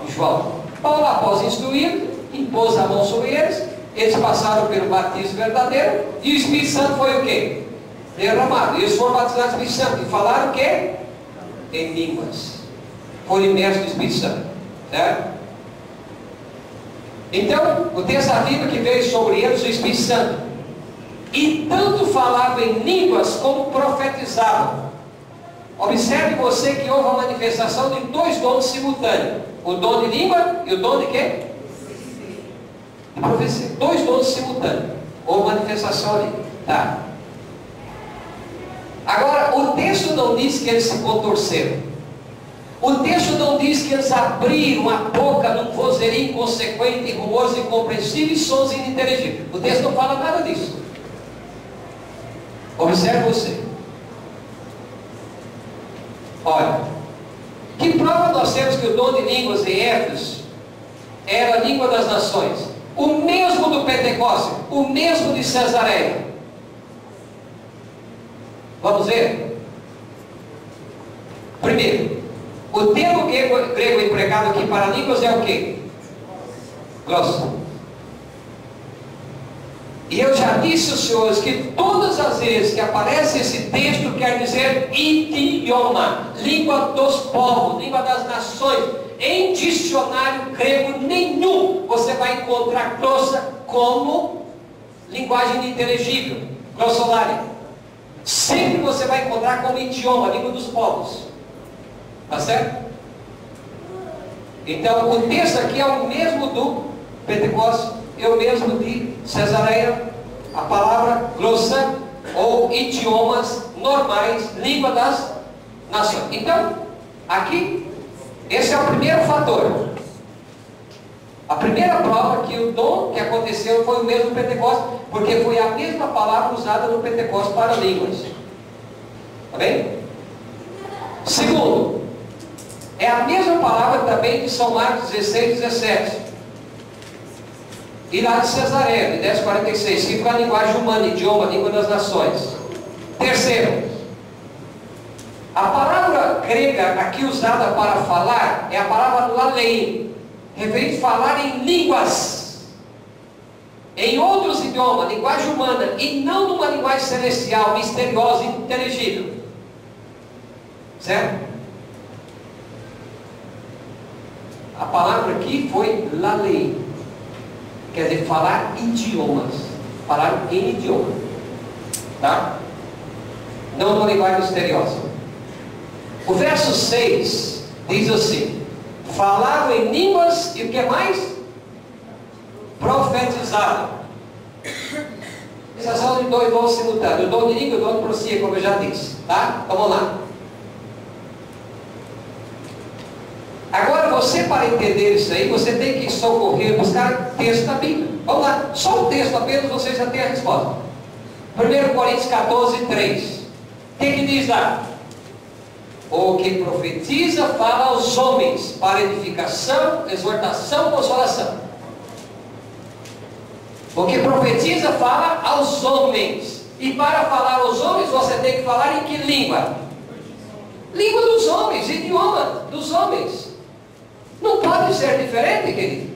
De João. Paulo, após instruir, impôs a mão sobre eles, eles passaram pelo batismo verdadeiro, e o Espírito Santo foi o quê? Derramado. Eles foram batizados no Espírito Santo, e falaram o quê? Em línguas. Foram imersos no Espírito Santo. Certo? Então, o texto afirma que veio sobre eles o Espírito Santo. E tanto falavam em línguas como profetizavam. Observe você que houve a manifestação de dois dons simultâneos. O dom de língua e o dom de quê? De profecia. Dois dons simultâneos. Houve manifestação ali. Tá. Agora, o texto não diz que eles se contorceram. O texto não diz que eles abriram a boca num vozerio inconsequente, rumores incompreensíveis e sons ininteligíveis. O texto não fala nada disso. Observe você. Olha, que prova nós temos que o dom de línguas em Éfeso era a língua das nações? O mesmo do Pentecostes, o mesmo de Cesareia. Vamos ver? Primeiro, o termo grego empregado aqui para línguas é o quê? Glossa. E eu já disse aos senhores que todas as vezes que aparece esse texto quer dizer idioma, língua dos povos, língua das nações. Em dicionário grego nenhum você vai encontrar glossa como linguagem ininteligível, glossolalia. Sempre você vai encontrar como idioma, língua dos povos. Tá certo? Então o texto aqui é o mesmo do Pentecostes, é o mesmo de Cesareia, a palavra glossa ou idiomas normais, língua das nações. Então, aqui, esse é o primeiro fator. A primeira prova que o dom que aconteceu foi o mesmo Pentecostes, porque foi a mesma palavra usada no Pentecostes para línguas. Tá bem? Segundo, é a mesma palavra também de São Marcos 16, 17. E lá de Cesareia, de 10:46, que foi a linguagem humana, idioma, língua das nações. Terceiro, a palavra grega aqui usada para falar é a palavra lalein, referente a falar em línguas, em outros idiomas, linguagem humana, e não numa linguagem celestial, misteriosa, inteligível. Certo? A palavra aqui foi lalein. Quer dizer, falar idiomas. Falar em idioma. Tá? Não numa linguagem misteriosa. O verso 6 diz assim: falavam em línguas e o que mais? Profetizavam. Exceção de dois dons simultâneos. O dom de língua e o dom de profecia, como eu já disse. Tá? Então vamos lá. Agora você, para entender isso aí, você tem que socorrer, buscar texto da Bíblia. Vamos lá, só o texto apenas, você já tem a resposta. 1 Coríntios 14, 3. O que diz lá? O que profetiza fala aos homens, para edificação, exortação, consolação. O que profetiza fala aos homens. E para falar aos homens, você tem que falar em que língua? Língua dos homens, idioma dos homens. Não pode ser diferente, querido.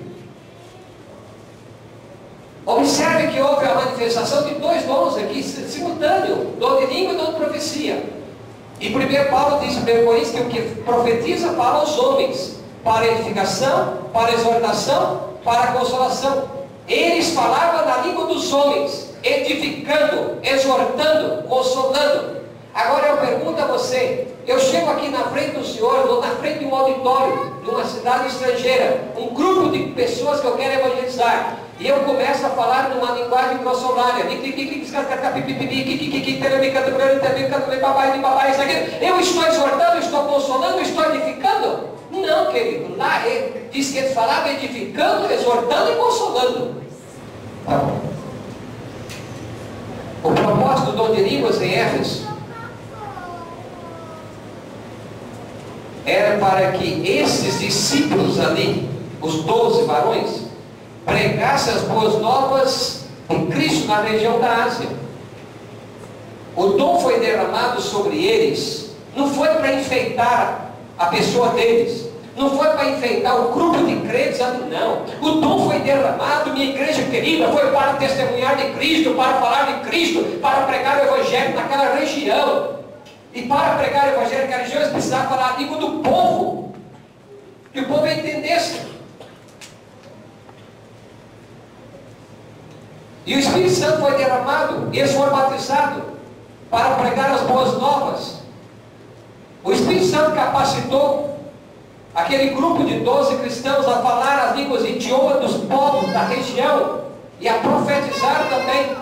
Observe que houve a manifestação de dois dons aqui simultâneo, dom de língua e dom de profecia. E primeiro Paulo diz em 1 Coríntios que o que profetiza fala aos homens, para edificação, para exortação, para consolação. Eles falavam na língua dos homens, edificando, exortando, consolando. Agora eu pergunto a você: Eu chego aqui na frente do Senhor, ou na frente de um auditório, de uma cidade estrangeira, um grupo de pessoas que eu quero evangelizar, e eu começo a falar numa linguagem grossolária, eu estou exortando, estou consolando, estou edificando? Não, querido, lá diz que ele falava edificando, exortando e consolando. Tá bom. O propósito do dom de línguas em Éfeso era para que esses discípulos ali, os 12 varões, pregassem as boas novas de Cristo na região da Ásia. O dom foi derramado sobre eles, não foi para enfeitar a pessoa deles, não foi para enfeitar o grupo de crentes, não. O dom foi derramado, minha igreja querida, foi para testemunhar de Cristo, para falar de Cristo, para pregar o Evangelho naquela região. E para pregar o Evangelho naquela região, eles precisavam falar a língua do povo, que o povo entendesse. E o Espírito Santo foi derramado, e eles foram batizados para pregar as boas novas. O Espírito Santo capacitou aquele grupo de 12 cristãos a falar as línguas e idiomas dos povos da região e a profetizar também.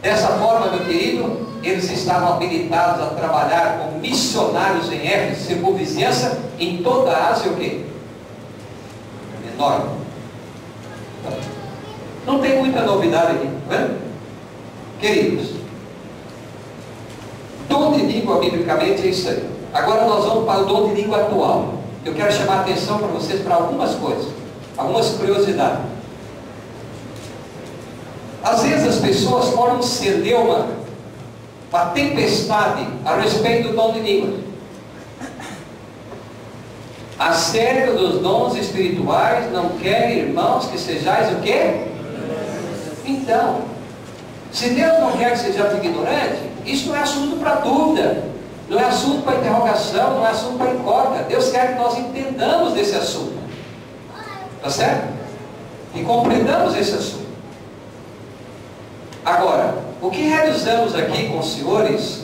Dessa forma, meu querido, eles estavam habilitados a trabalhar como missionários em Éfeso, circunvizinhança, em toda a Ásia, o quê? Enorme. Não tem muita novidade aqui, tá vendo? Queridos, dom de língua, biblicamente, é isso aí. Agora nós vamos para o dom de língua atual. Eu quero chamar a atenção para vocês para algumas coisas, algumas curiosidades. Às vezes as pessoas formam um celeuma, uma tempestade a respeito do dom de língua. Acerca dos dons espirituais, não quer, irmãos, que sejais o quê? Então, se Deus não quer que sejamos ignorantes, isso não é assunto para dúvida, não é assunto para interrogação, não é assunto para incógnita. Deus quer que nós entendamos desse assunto. Está certo? E compreendamos esse assunto. Agora, o que realizamos aqui com os senhores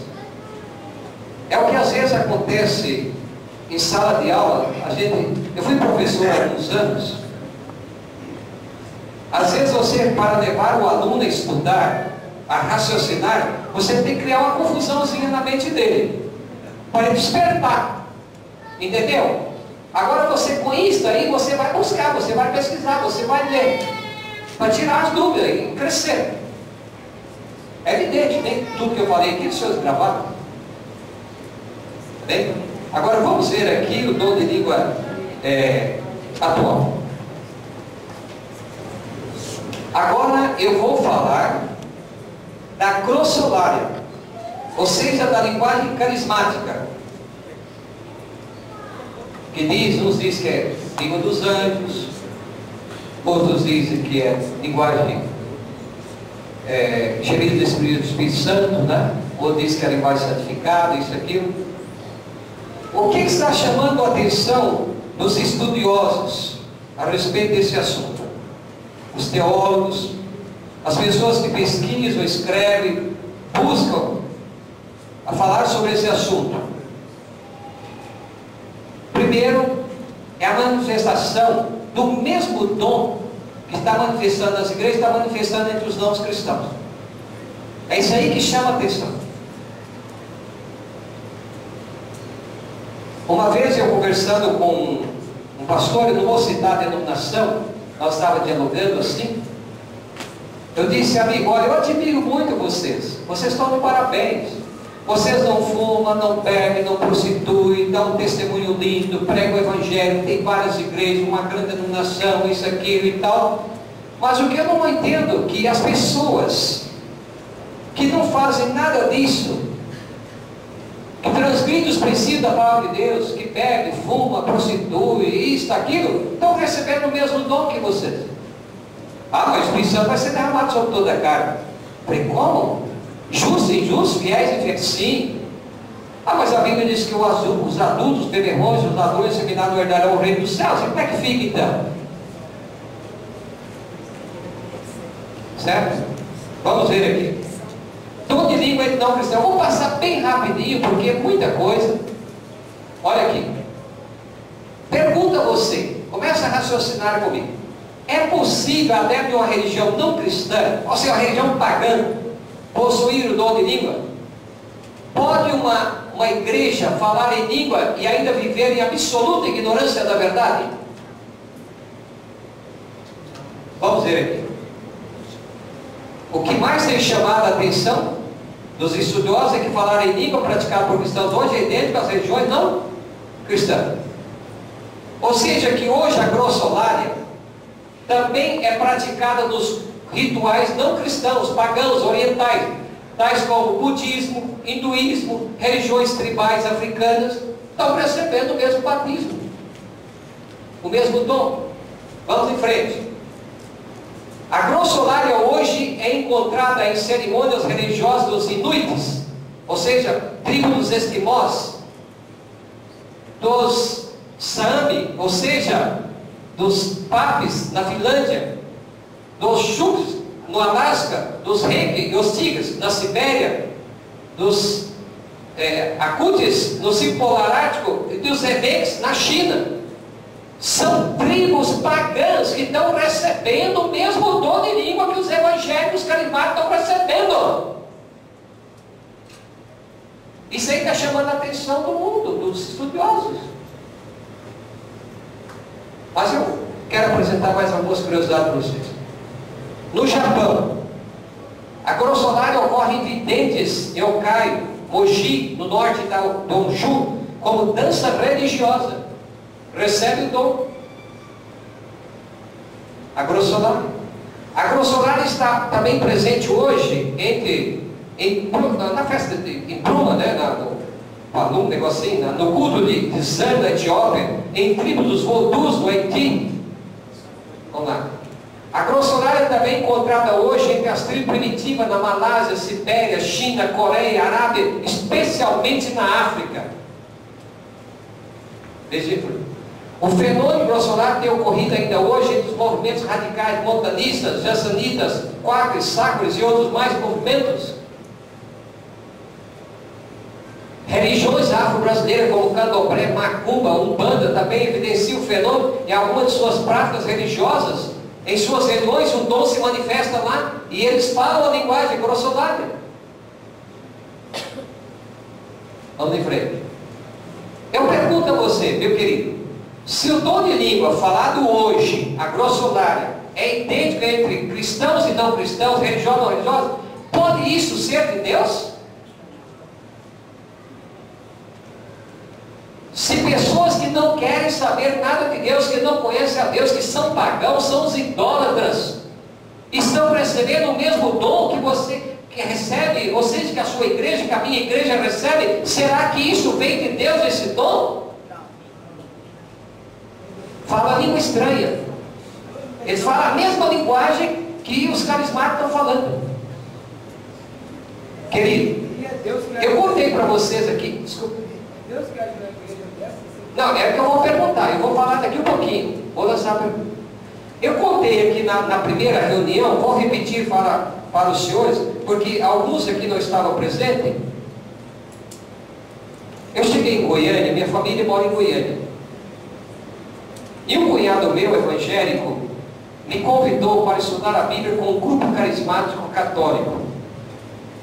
é o que às vezes acontece em sala de aula. Eu fui professor há alguns anos. Às vezes você, para levar o aluno a estudar, a raciocinar, você tem que criar uma confusãozinha na mente dele, para ele despertar. Entendeu? Agora você, com isso aí, você vai buscar, você vai pesquisar, você vai ler, para tirar as dúvidas e crescer. É evidente, nem tudo que eu falei aqui, os senhores gravaram. Bem? Agora vamos ver aqui o dom de língua atual. Agora eu vou falar da grossolária, ou seja, da linguagem carismática, que uns dizem que é língua dos anjos, outros dizem que é linguagem cheia do Espírito Santo, né? Ou diz que é linguagem santificada, isso, aquilo. O que está chamando a atenção dos estudiosos a respeito desse assunto? Os teólogos, as pessoas que pesquisam, escrevem, buscam a falar sobre esse assunto. Primeiro, é a manifestação do mesmo dom que está manifestando nas igrejas, está manifestando entre os não cristãos. É isso aí que chama a atenção. Uma vez eu conversando com um pastor, eu não vou citar a denominação, nós estávamos dialogando assim, eu disse: amigo, olha, eu admiro muito vocês estão de parabéns, vocês não fumam, não bebem, não prostituem, dão um testemunho lindo, pregam o Evangelho, tem várias igrejas, uma grande denominação, isso, aquilo e tal, mas o que eu não entendo é que as pessoas que não fazem nada disso, que transgridem os princípios da palavra de Deus, que bebe, fuma, prostitui, isso, aquilo, estão recebendo o mesmo dom que vocês. Ah, mas o Espírito Santo vai ser derramado sobre toda a carne. Falei, como? Justos e injustos, fiéis e infiéis, sim. Ah, mas a Bíblia diz que os adultos, beberrões, os ladrões, seminados herdarão o reino dos céus. E como é que fica então? Certo? Vamos ver aqui. Do língua entre não cristãos. Vou passar bem rapidinho, porque é muita coisa. Olha aqui. Pergunta a você, começa a raciocinar comigo. É possível, até de uma religião não cristã, ou seja, uma religião pagã, possuir o dom de língua? Pode uma igreja falar em língua e ainda viver em absoluta ignorância da verdade? Vamos ver aqui. O que mais tem chamado a atenção dos estudiosos é que falar em língua praticada por cristãos hoje é idêntico às religiões não cristãs. Ou seja, que hoje a glossolalia também é praticada nos rituais não cristãos, pagãos, orientais, tais como budismo, hinduísmo, religiões tribais africanas, estão recebendo o mesmo batismo, o mesmo dom. Vamos em frente. A glossolalia hoje é encontrada em cerimônias religiosas dos inuites, ou seja, tribo dos esquimós, dos Sami, ou seja, dos Papis na Finlândia, dos Chuks no Alasca, dos Reiki e os Tigres na Sibéria, dos Akutis no Círculo Polar Ártico e dos Evex na China. São tribos pagãs que estão recebendo o mesmo dom de língua que os evangélicos carismáticos estão recebendo. Isso aí está chamando a atenção do mundo, dos estudiosos. Mas eu quero apresentar mais algumas curiosidades para vocês. No Japão, a glossolalia ocorre em videntes, em Hokkaido, Moji, no norte da Honshu, como dança religiosa. Recebe o dom. A glossolalia. A glossolalia está também presente hoje na festa em Bruma, né, num negocinho, no culto de San da Etiópia, em tribo dos Vodus no Haiti. Vamos lá. A glossolalia também é encontrada hoje entre as tribos primitivas na Malásia, Sibéria, China, Coreia, Arábia, especialmente na África. Veja. O fenômeno glossolalia tem ocorrido ainda hoje entre os movimentos radicais montanistas, jansenitas, quakers, sacros e outros mais movimentos. Religiões afro-brasileiras como candomblé, macumba, umbanda também evidenciam o fenômeno em algumas de suas práticas religiosas. Em suas reuniões um dom se manifesta lá e eles falam a linguagem glossolalia. Vamos em frente. Eu pergunto a você, meu querido, se o dom de língua falado hoje, a glossolalia, é idêntico entre cristãos e não cristãos, religiosos e não religiosos, pode isso ser de Deus? Se pessoas que não querem saber nada de Deus, que não conhecem a Deus, que são pagãos, são os idólatras, estão recebendo o mesmo dom que você que recebe, ou seja, que a sua igreja, que a minha igreja recebe, será que isso vem de Deus, esse dom? Fala a língua estranha. Eles falam a mesma linguagem que os carismáticos estão falando. Querido, eu contei para vocês aqui. Desculpa. Não, é que eu vou perguntar. Eu vou falar daqui um pouquinho. Vou lançar a pergunta. Eu contei aqui na primeira reunião. Vou repetir para os senhores, porque alguns aqui não estavam presentes. Eu cheguei em Goiânia. Minha família mora em Goiânia. E um cunhado meu, evangélico, me convidou para estudar a Bíblia com um grupo carismático católico.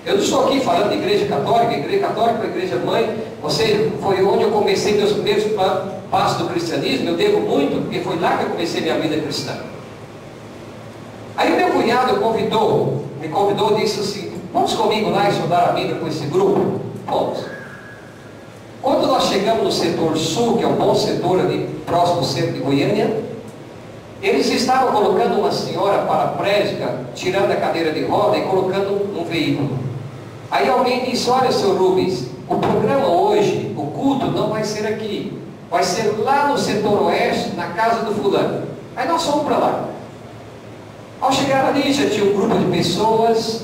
Eu não estou aqui falando de igreja católica é a igreja mãe, ou seja, foi onde eu comecei meus primeiros passos do cristianismo. Eu devo muito, porque foi lá que eu comecei minha vida cristã. Aí meu cunhado me convidou e disse assim: vamos comigo lá estudar a Bíblia com esse grupo? Vamos. Quando nós chegamos no setor sul, que é um bom setor ali, próximo ao centro de Goiânia, eles estavam colocando uma senhora paraplégica, tirando a cadeira de roda e colocando um veículo. Aí alguém disse: olha, seu Rubens, o programa hoje, o culto não vai ser aqui, vai ser lá no setor oeste, na casa do fulano. Aí nós fomos para lá. Ao chegar ali já tinha um grupo de pessoas,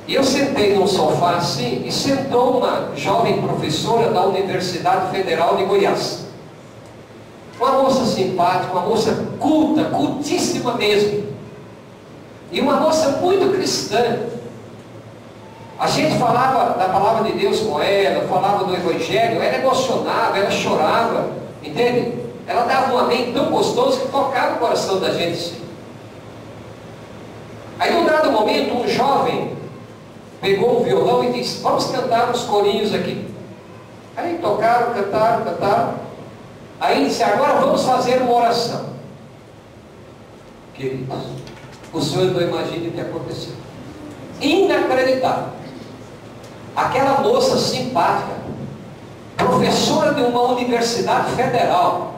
e eu sentei num sofá assim, e sentou uma jovem professora da Universidade Federal de Goiás. Uma moça simpática, uma moça culta, cultíssima mesmo. E uma moça muito cristã. A gente falava da palavra de Deus com ela, falava do Evangelho, ela emocionava, ela chorava, entende? Ela dava um amém tão gostoso que tocava o coração da gente. Aí, num dado momento, um jovem pegou um violão e disse: vamos cantar uns corinhos aqui. Aí tocaram, cantaram. Aí disse: agora vamos fazer uma oração. Queridos, o senhor não imagina o que aconteceu. Inacreditável. Aquela moça simpática, professora de uma universidade federal,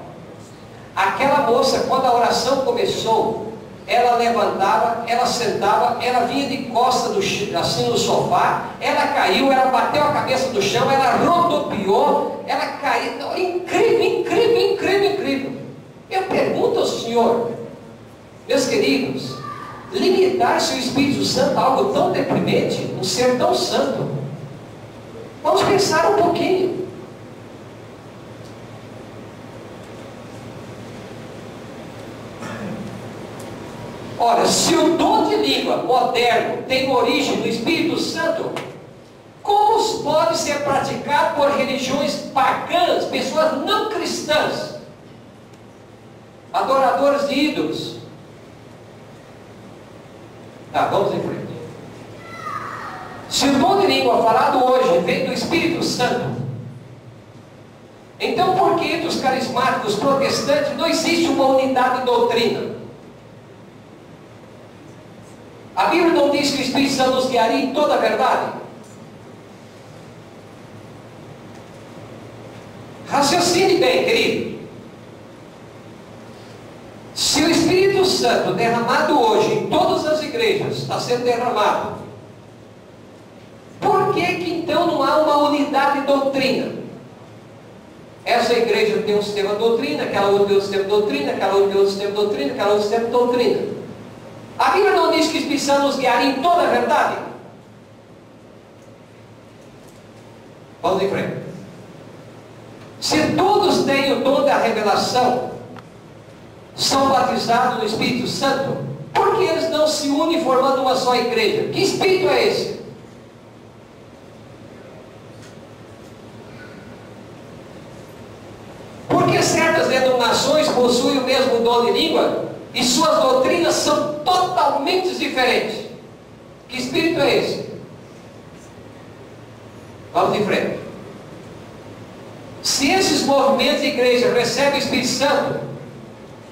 aquela moça, quando a oração começou, ela levantava, ela sentava, ela vinha de costa assim no sofá, ela caiu, ela bateu a cabeça no chão, ela rodopiou, ela caiu. Incrível. Eu pergunto ao Senhor, meus queridos, limitar-se o Espírito Santo a algo tão deprimente, um ser tão santo? Vamos pensar um pouquinho. Ora, se o dom de língua moderno tem origem no Espírito Santo, como pode ser praticado por religiões pagãs, pessoas não cristãs, adoradores de ídolos? Tá, vamos em frente. Se o dom de língua falado hoje vem do Espírito Santo, então por que entre os carismáticos protestantes não existe uma unidade de doutrina? A Bíblia não diz que o Espírito Santo nos guiaria em toda a verdade? Raciocine bem, querido. Se o Espírito Santo derramado hoje em todas as igrejas está sendo derramado, por que então não há uma unidade de doutrina? Essa igreja tem um sistema de doutrina, aquela outra tem um sistema de doutrina, aquela outra tem outro sistema de doutrina, aquela outra sistema de doutrina. A Bíblia não diz que o Espírito Santo nos guiaria em toda a verdade? Vamos em frente. Se todos têm o dom da revelação, são batizados no Espírito Santo, por que eles não se unem formando uma só igreja? Que Espírito é esse? Por que certas denominações possuem o mesmo dom de língua e suas doutrinas são totalmente diferentes? Que Espírito é esse? Vamos em frente. Se esses movimentos de igreja recebem o Espírito Santo,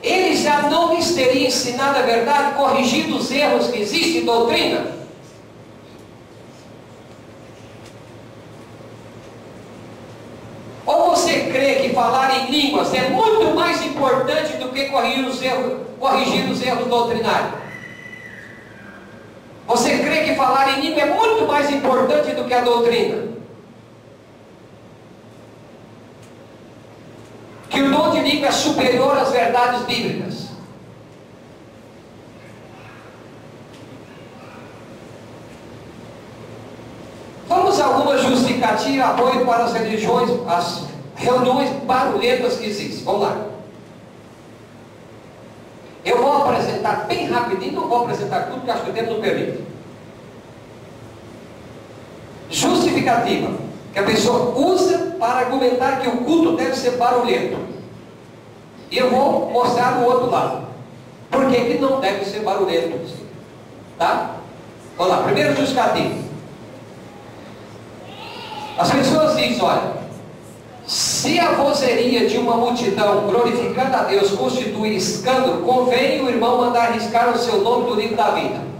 ele já não lhes teria ensinado a verdade, corrigindo os erros que existem em doutrina? Ou você crê que falar em línguas é muito mais importante do que corrigir os erros doutrinários? Você crê que falar em língua é muito mais importante do que a doutrina? Que o dom de língua é superior às verdades bíblicas? Vamos a alguma justificativa, apoio para as religiões, as reuniões barulhentas que existem. Vamos lá. Eu vou apresentar bem rapidinho, não vou apresentar tudo, porque acho que o tempo não permite. Justificativa que a pessoa usa para argumentar que o culto deve ser barulhento. E eu vou mostrar do outro lado. Por que não deve ser barulhento? Tá? Vamos lá, primeiro justificativo. As pessoas dizem, olha, se a vozeria de uma multidão glorificando a Deus constitui escândalo, convém o irmão mandar arriscar o seu nome do livro da vida.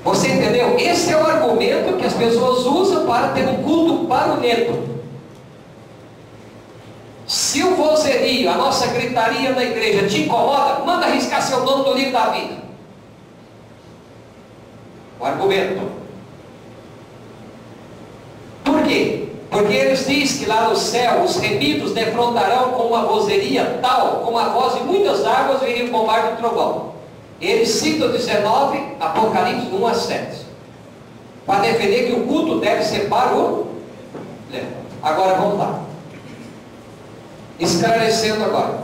Você entendeu? Esse é o argumento que as pessoas usam para ter um culto barulhento. Se o vozerio, a nossa gritaria na igreja te incomoda, manda arriscar seu nome do livro da vida. O argumento. Por quê? Porque eles dizem que lá no céu os remidos defrontarão com uma vozeria tal, como a voz de muitas águas viria o bombardo do trovão. Eles citam 19, Apocalipse 1 a 7, para defender que o culto deve ser barulhento. Agora vamos lá. Esclarecendo agora.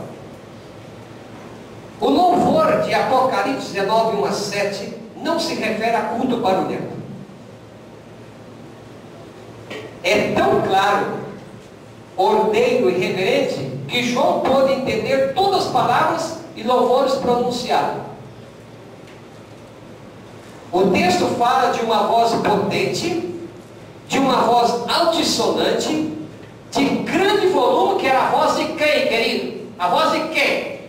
O louvor de Apocalipse 19, 1 a 7, não se refere a culto barulhento. É tão claro, ordeiro e reverente, que João pôde entender todas as palavras e louvores pronunciados. O texto fala de uma voz potente, de uma voz altissonante, de grande volume, que era a voz de quem, querido? A voz de quem?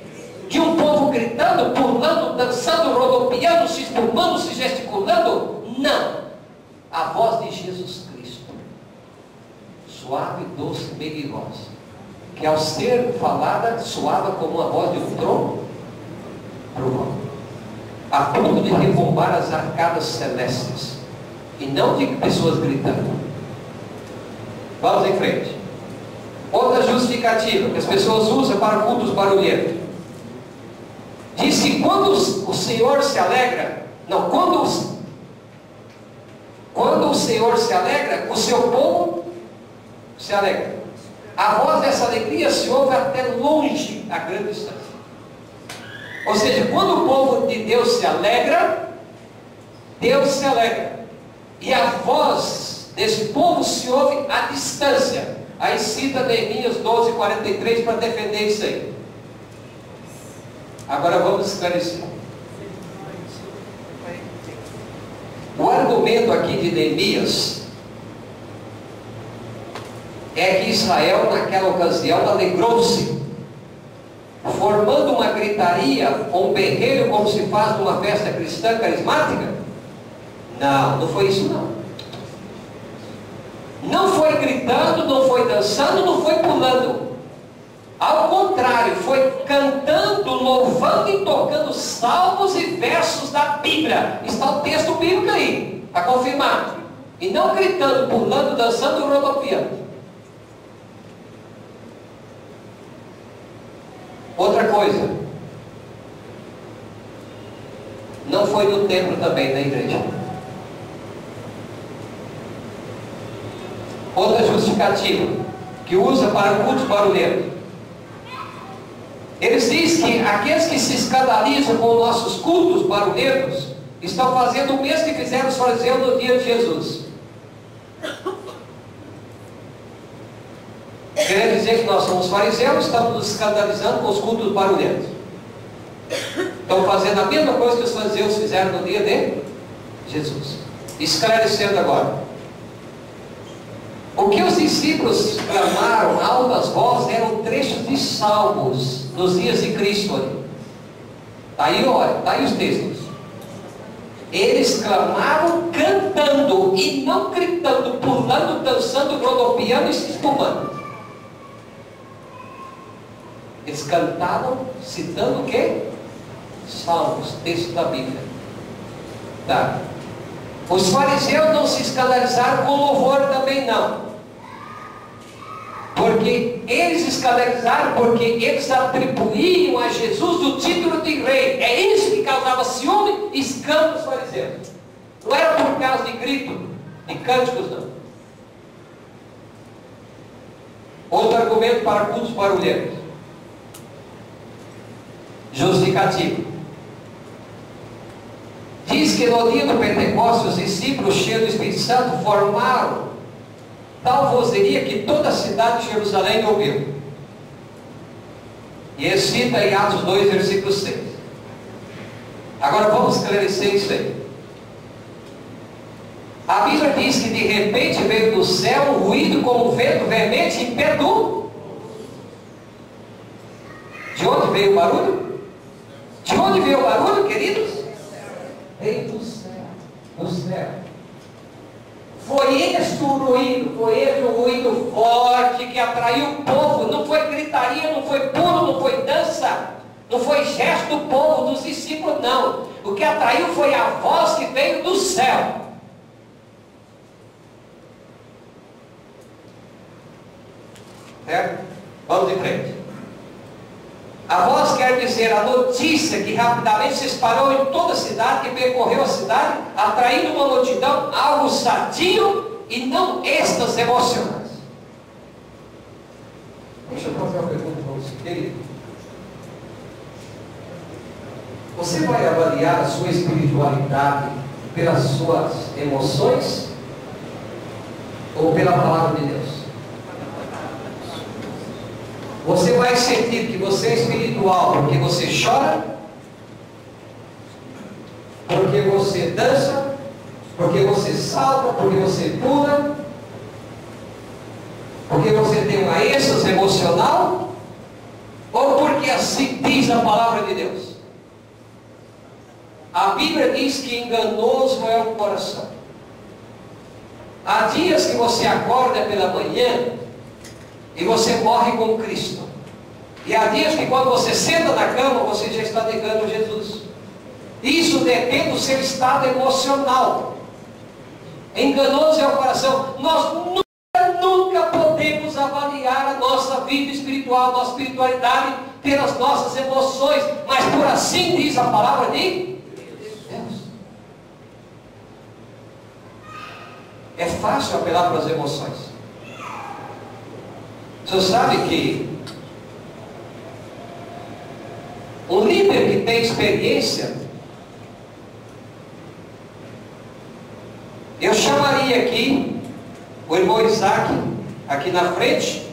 De um povo gritando, pulando, dançando, rodopiando, se espumando, se gesticulando? Não. A voz de Jesus Cristo. Suave, doce, melodiosa. Que ao ser falada, soava como a voz de um trono profundo, a ponto de rebombar as arcadas celestes, e não de pessoas gritando. Vamos em frente. Outra justificativa que as pessoas usam para cultos barulhentos. Diz que quando o Senhor se alegra, não, quando o Senhor se alegra, o seu povo se alegra. A voz dessa alegria se ouve até longe, a grande distância. Ou seja, quando o povo de Deus se alegra, Deus se alegra. E a voz desse povo se ouve à distância. Aí cita Neemias 12, 43 para defender isso aí. Agora vamos esclarecer. O argumento aqui de Neemias é que Israel naquela ocasião alegrou-se, formando uma gritaria ou um berreiro como se faz numa festa cristã carismática. Não foi isso não. Não foi gritando, não foi dançando, não foi pulando. Ao contrário, foi cantando, louvando e tocando salmos e versos da Bíblia. Está o texto bíblico aí, está confirmado. E não gritando, pulando, dançando e rodopiando. Outra coisa, não foi no templo também, na igreja. Outra justificativa, que usa para cultos barulhentos. Eles dizem que aqueles que se escandalizam com nossos cultos barulhentos estão fazendo o mesmo que fizeram os fariseus no dia de Jesus. Querendo dizer que nós somos fariseus, estamos nos escandalizando com os cultos barulhentos. Estão fazendo a mesma coisa que os fariseus fizeram no dia de Jesus. Esclarecendo agora. O que os discípulos clamaram altas vozes eram trechos de salmos nos dias de Cristo. Aí olha, está aí os textos. Eles clamavam cantando e não gritando, pulando, dançando, rodopiando e se espumando. Eles cantavam citando o quê? Salmos, texto da Bíblia. Tá. Os fariseus não se escandalizaram com louvor também não. Porque eles escandalizaram porque eles atribuíam a Jesus o título de rei. É isso que causava ciúme e escândalo aos fariseus. Não era por causa de grito, de cânticos não. Outro argumento para cultos barulhentos. Justificativo. Diz que no dia do Pentecostes os discípulos cheios do Espírito Santo formaram tal vozeria que toda a cidade de Jerusalém ouviu. E ele cita em Atos 2, versículo 6. Agora vamos esclarecer isso aí. A Bíblia diz que de repente veio do céu um ruído como um vento veemente em pé do... De onde veio o barulho? De onde veio o barulho, queridos? Veio do céu. Do céu. Foi este o ruído, foi este o ruído forte que atraiu o povo. Não foi gritaria, não foi pulo, não foi dança, não foi gesto do povo, dos discípulos, não. O que atraiu foi a voz que veio do céu. Certo? Vamos em frente. A voz quer dizer a notícia que rapidamente se espalhou em toda a cidade, que percorreu a cidade, atraindo uma multidão, algo sadio e não êxtase emocionais. Deixa eu fazer uma pergunta para você, querido. Você vai avaliar a sua espiritualidade pelas suas emoções ou pela palavra de Deus? Você vai sentir que você é espiritual porque você chora, porque você dança, porque você salta, porque você pula, porque você tem uma êxtase emocional, ou porque assim diz a palavra de Deus? A Bíblia diz que enganoso é o coração. Há dias que você acorda pela manhã e você morre com Cristo. E há dias que quando você senta na cama, você já está negando Jesus. Isso depende do seu estado emocional. Enganoso é o coração. Nós nunca podemos avaliar a nossa vida espiritual, a nossa espiritualidade pelas nossas emoções. Mas por assim diz a palavra de Deus. É fácil apelar para as emoções. Você sabe que um líder que tem experiência, eu chamaria aqui o irmão Isaac, aqui na frente,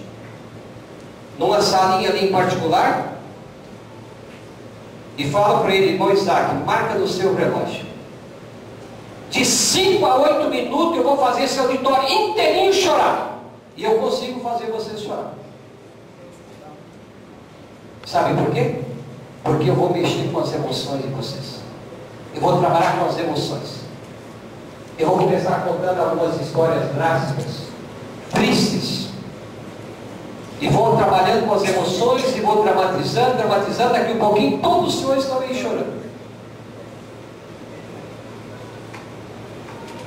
numa salinha ali em particular, e falo para ele: irmão Isaac, marca no seu relógio, de 5 a 8 minutos eu vou fazer esse auditório inteirinho chorar, e eu consigo fazer você chorar. Sabe por quê? Porque eu vou mexer com as emoções de vocês. Eu vou trabalhar com as emoções. Eu vou começar contando algumas histórias drásticas, tristes, e vou trabalhando com as emoções, e vou dramatizando, daqui um pouquinho todos os senhores estão aí chorando.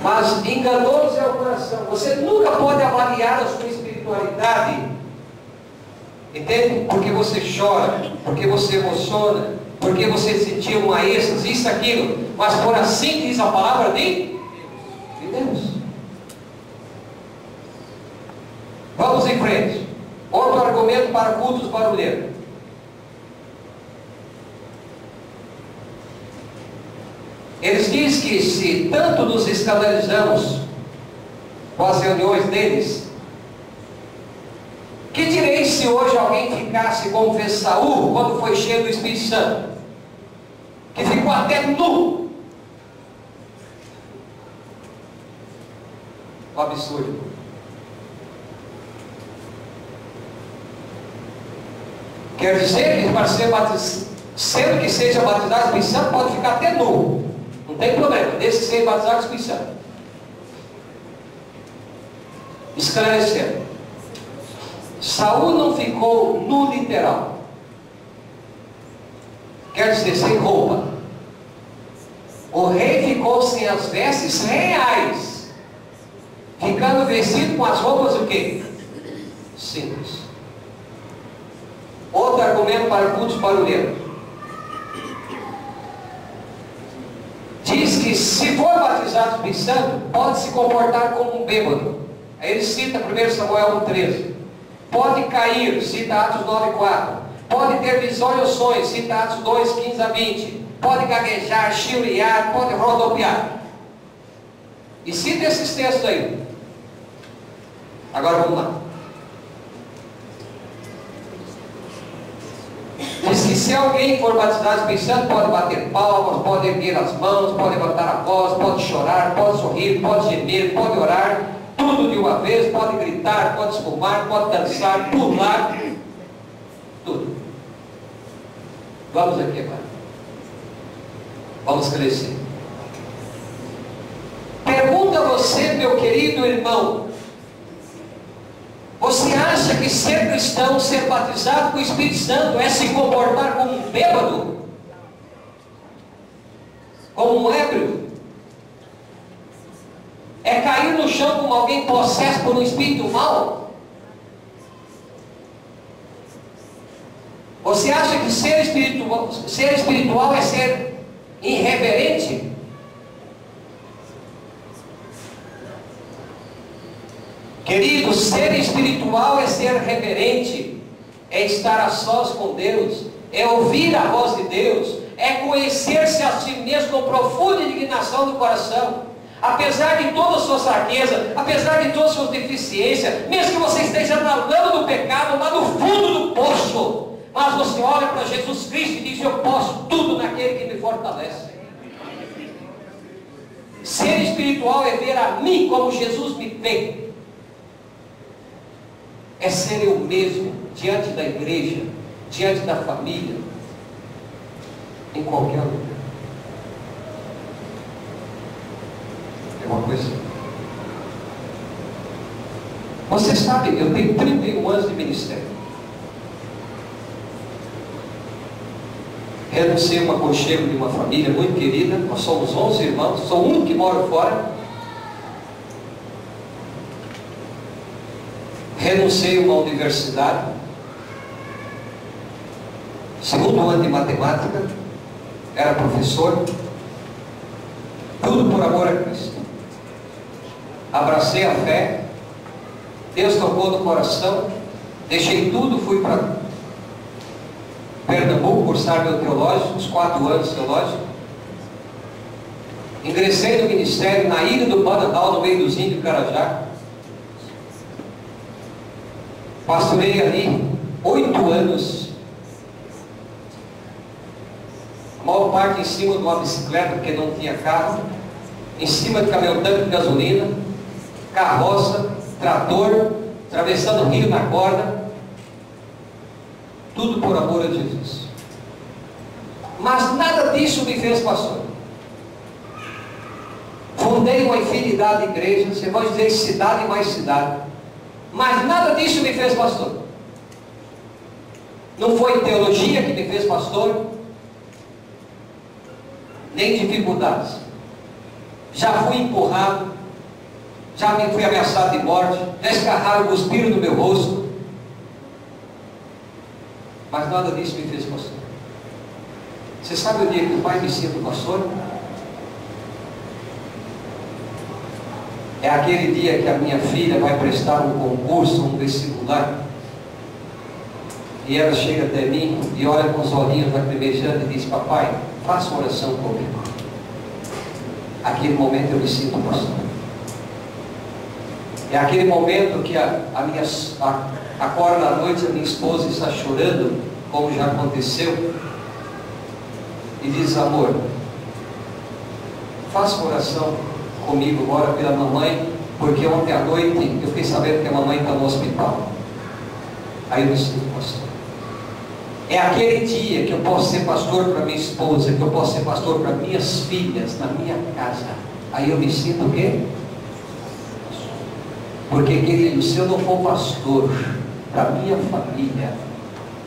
Mas enganoso é o coração. Você nunca pode avaliar a sua espiritualidade, entende? Porque você chora, porque você emociona, porque você sentiu uma êxtase, isso, aquilo. Mas por assim diz a palavra de Deus. Vamos em frente. Outro argumento para cultos barulhentos. Eles dizem que se tanto nos escandalizamos com as reuniões deles, que direis se hoje alguém ficasse como fez Saul quando foi cheio do Espírito Santo, que ficou até nu? Um absurdo. Quer dizer que para ser batizado, sendo que seja batizado no Espírito Santo, pode ficar até nu. Não tem problema, desde que seja batizado no Espírito Santo. Esclarecendo, Saul não ficou nu literal. Quer dizer, sem roupa. O rei ficou sem as vestes reais, ficando vestido com as roupas o quê? Simples. Outro argumento para cultos barulhentos. Diz que se for batizado no Espírito Santo, pode se comportar como um bêbado. Aí ele cita 1 Samuel 1,13. Pode cair, cita Atos 9,4. Pode ter visões ou sonhos, cita Atos 2,15 a 20. Pode gaguejar, chilrear, pode rodopiar. E cita esses textos aí. Agora vamos lá. Diz que se alguém for batizado no Espírito Santo, pode bater palmas, pode erguer as mãos, pode levantar a voz, pode chorar, pode sorrir, pode gemer, pode orar, tudo de uma vez, pode gritar, pode espumar, pode dançar, pular, tudo. Vamos aqui agora. Vamos crescer. Pergunta a você, meu querido irmão, você acha que ser cristão, ser batizado com o Espírito Santo é se comportar como um bêbado? Como um ébrio? É cair no chão como alguém possesso por um espírito mau? Você acha que ser espiritual é ser irreverente? Querido, ser espiritual é ser reverente, é estar a sós com Deus, é ouvir a voz de Deus, é conhecer-se a si mesmo com profunda indignação do coração. Apesar de todas as suas fraquezas, apesar de todas as suas deficiências, mesmo que você esteja nadando no pecado, lá no fundo do poço, mas você olha para Jesus Cristo e diz: eu posso tudo naquele que me fortalece. Ser espiritual é ver a mim como Jesus me vê. É ser eu mesmo diante da igreja, diante da família, em qualquer lugar. É uma coisa. Você sabe, eu tenho 31 anos de ministério. Renunciei a um aconchego de uma família muito querida. Nós somos 11 irmãos, sou o único que mora fora. Renunciei a uma universidade, segundo ano de matemática, era professor, tudo por amor a Cristo. Abracei a fé, Deus tocou no coração, deixei tudo, fui para Pernambuco cursar meu teológico, uns 4 anos teológico. Ingressei no ministério na ilha do Bananal, no meio dos índios de Carajá. Pastorei ali 8 anos. A maior parte em cima de uma bicicleta, porque não tinha carro. Em cima de caminhão tanque de gasolina, carroça, trator, atravessando o rio na corda. Tudo por amor a Jesus. Mas nada disso me fez pastor. Fundei uma infinidade de igrejas, você pode dizer cidade mais cidade. Mas nada disso me fez pastor. Não foi teologia que me fez pastor, nem dificuldades. Já fui empurrado, já me fui ameaçado de morte, já escarraram, cuspiram no meu rosto. Mas nada disso me fez pastor. Você sabe o dia que o pai me sinto pastor? É aquele dia que a minha filha vai prestar um concurso, um vestibular, e ela chega até mim e olha com os olhinhos lacrimejando e diz: papai, faça uma oração comigo. Aquele momento eu me sinto pastor. É aquele momento que acorda à noite, a minha esposa está chorando, como já aconteceu, e diz: amor, faça uma oração comigo agora pela mamãe, porque ontem à noite eu fiquei sabendo que a mamãe está no hospital. Aí eu me sinto pastor. É aquele dia que eu posso ser pastor para minha esposa, que eu posso ser pastor para minhas filhas, na minha casa. Aí eu me sinto o quê? Porque, querido, se eu não for pastor para minha família,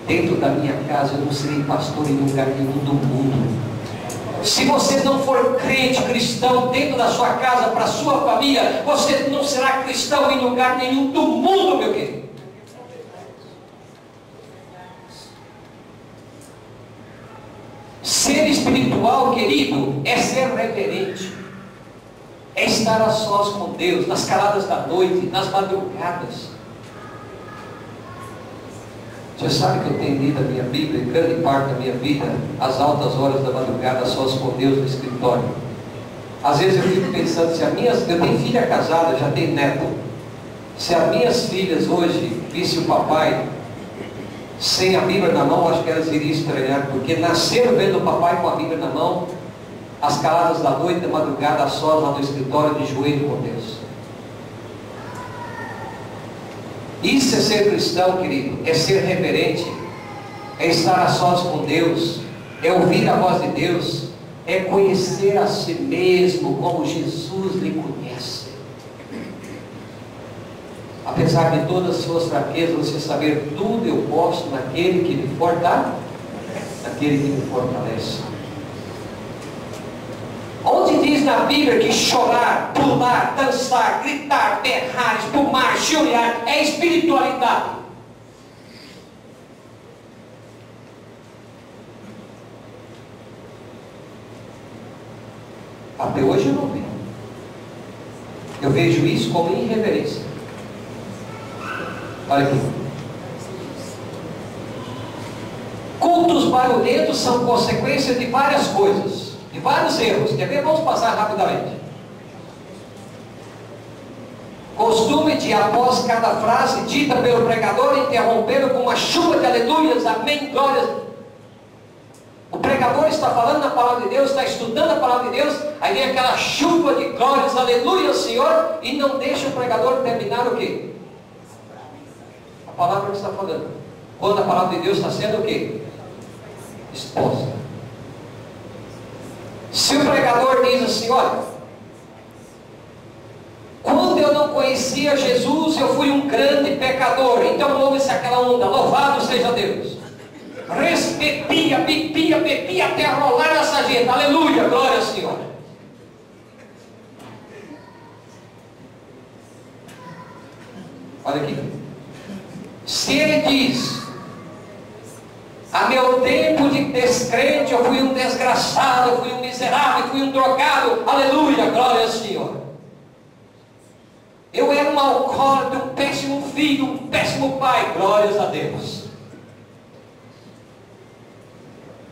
dentro da minha casa, eu não serei pastor em lugar nenhum do mundo. Se você não for crente, cristão, dentro da sua casa, para a sua família, você não será cristão em lugar nenhum do mundo, meu querido. Ser espiritual, querido, é ser reverente, é estar a sós com Deus, nas caladas da noite, nas madrugadas. Você sabe que eu tenho lido a minha Bíblia, grande parte da minha vida, às altas horas da madrugada, a sós com Deus no escritório. Às vezes eu fico pensando, eu tenho filha casada, já tenho neto. Se as minhas filhas hoje vissem o papai sem a Bíblia na mão, acho que elas iriam estranhar, porque nasceram vendo o papai com a Bíblia na mão, às caladas da noite, da madrugada, a sós lá no escritório, de joelho com Deus. Isso é ser cristão, querido, é ser reverente, é estar a sós com Deus, é ouvir a voz de Deus, é conhecer a si mesmo como Jesus lhe conhece. Apesar de todas as suas fraquezas, você saber tudo eu posso naquele que me fortalece, naquele que me fortalece. Onde diz na Bíblia que chorar, pular, dançar, gritar, berrar, espumar, chorar é espiritualidade? Até hoje eu não vejo. Eu vejo isso como irreverência. Olha aqui. cultos barulhentos são consequência de várias coisas, de vários erros. Quer ver? Vamos passar rapidamente. Costume de, após cada frase dita pelo pregador, interrompê-lo com uma chuva de aleluias, amém, glórias. O pregador está falando na palavra de Deus, está estudando a palavra de Deus, aí vem aquela chuva de glórias, aleluia, Senhor, e não deixa o pregador terminar o quê? A palavra que está falando. Quando a palavra de Deus está sendo o quê? Exposta. Se o pregador diz assim, olha, quando eu não conhecia Jesus, eu fui um grande pecador. Então ouve-se aquela onda, louvado seja Deus. Bebia, bebia até rolar essa gente. Aleluia, glória ao Senhor. Olha aqui. Se ele diz, a meu tempo de descrente, eu fui um desgraçado, eu fui um miserável, eu fui um drogado. Aleluia, glória ao Senhor. Eu era um alcoólatra, um péssimo filho, um péssimo pai. Glórias a Deus.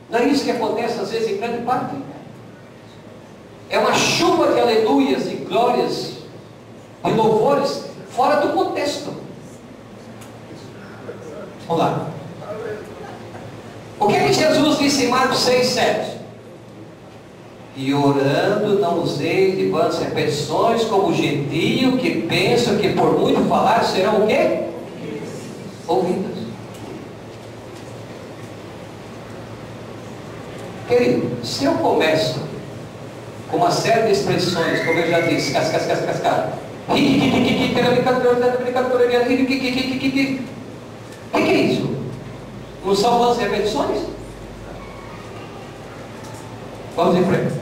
Não é isso que acontece às vezes em grande parte? É uma chuva de aleluias e glórias, de louvores, fora do contexto. Vamos lá. O que é que Jesus disse em Marcos 6, 7? E orando não usei de vãs repetições, como o gentio que pensa que por muito falar serão o quê? Ouvidas. Querido, se eu começo com uma série de expressões, como eu já disse, o que é isso? Não são vãs repetições? Vamos em frente.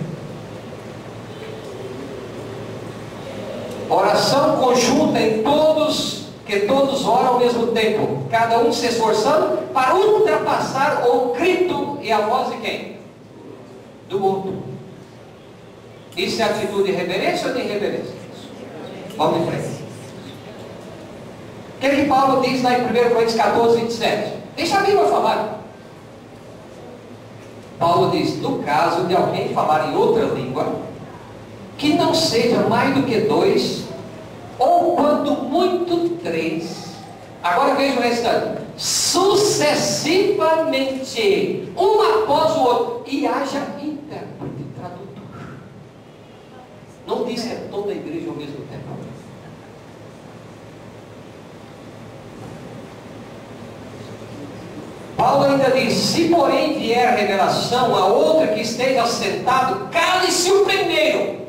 Oração conjunta em todos, que todos oram ao mesmo tempo, cada um se esforçando para ultrapassar o grito e a voz de quem? Do outro. Isso é atitude de reverência ou de irreverência? Vamos em frente. O que é que Paulo diz lá em 1 Coríntios 14, 27? Deixa a Bíblia falar. Paulo diz, no caso de alguém falar em outra língua, que não seja mais do que 2, ou quando muito 3. Agora veja o restante. Sucessivamente, um após o outro, e haja intérprete, tradutor. Não diz que é toda a igreja ao mesmo tempo. Paulo ainda diz, se porém vier revelação a outro que esteja sentado, cale-se o primeiro.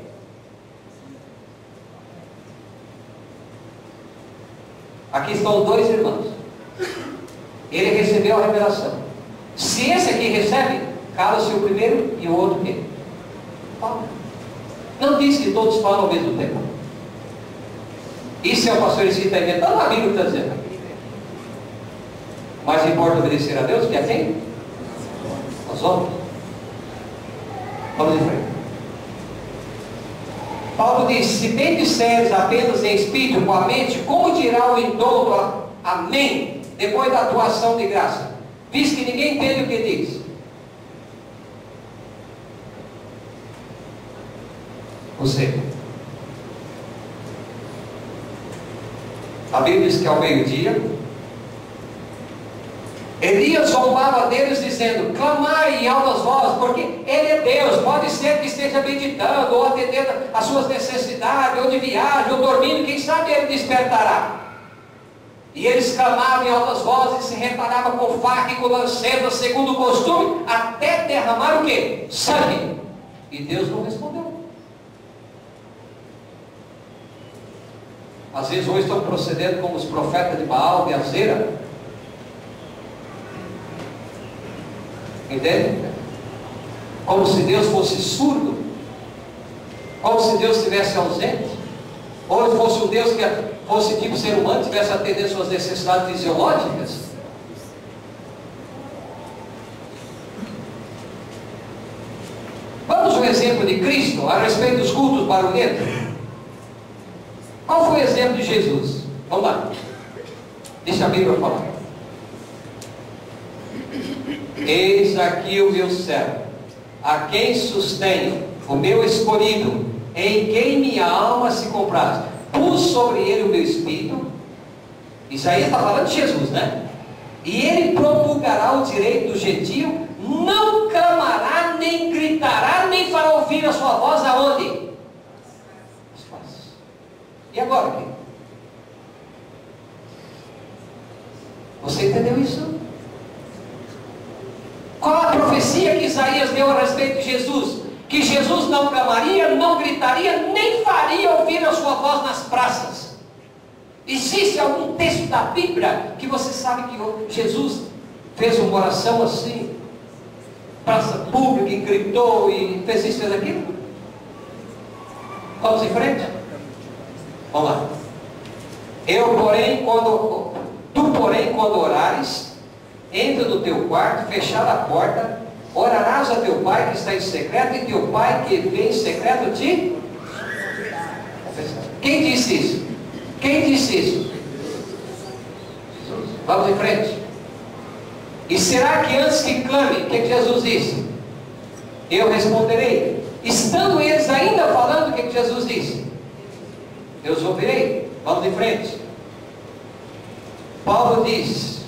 Aqui estão 2 irmãos. Ele recebeu a revelação. Se esse aqui recebe, cala-se o primeiro e o outro quê? Fala. Não diz que todos falam ao mesmo tempo. Isso é o pastor Eci está inventando, a Bíblia está dizendo. Mas importa obedecer a Deus, que é quem? Nós homens. Vamos em frente. Paulo diz, se bem disseres apenas em espírito com a mente, como dirá o indouto amém, depois da atuação de graça? Visto que ninguém entende o que diz. Ou seja, a Bíblia diz que ao meio-dia, Elias zombava deles dizendo, clamai em altas vozes, porque ele é Deus, pode ser que esteja meditando, ou atendendo às suas necessidades, ou de viagem, ou dormindo, quem sabe ele despertará. E eles clamavam em altas vozes, e se reparavam com faca e com lanceta, segundo o costume, até derramar o quê? Sangue. E Deus não respondeu. Às vezes hoje estão procedendo como os profetas de Baal, de Azera. Entende? Como se Deus fosse surdo, como se Deus estivesse ausente, ou fosse um Deus que fosse tipo ser humano, tivesse a atender suas necessidades fisiológicas. Vamos ao exemplo de Cristo a respeito dos cultos barulhentos. Qual foi o exemplo de Jesus? Vamos lá, deixa a Bíblia falar. Eis aqui o meu servo, a quem sustenho, o meu escolhido, em quem minha alma se compraz. Pus sobre ele o meu espírito. Isaías está falando de Jesus, né? E ele promulgará o direito do gentio, não clamará, nem gritará, nem fará ouvir a sua voz aonde? E agora, querido? Você entendeu isso? Qual a profecia que Isaías deu a respeito de Jesus? Que Jesus não clamaria, não gritaria, nem faria ouvir a sua voz nas praças. Existe algum texto da Bíblia que você sabe que Jesus fez uma oração assim, praça pública, e gritou e fez isso e fez aquilo? Vamos em frente? Vamos lá. Tu, porém, quando orares, entra no teu quarto, fechada a porta, orarás a teu pai que está em secreto, e teu pai que vem em secreto te... Quem disse isso? Quem disse isso? Vamos em frente. E será que antes que clame, o que Jesus disse? Eu responderei. Estando eles ainda falando, o que Jesus disse? Eu os ouvirei. Vamos em frente. Paulo diz,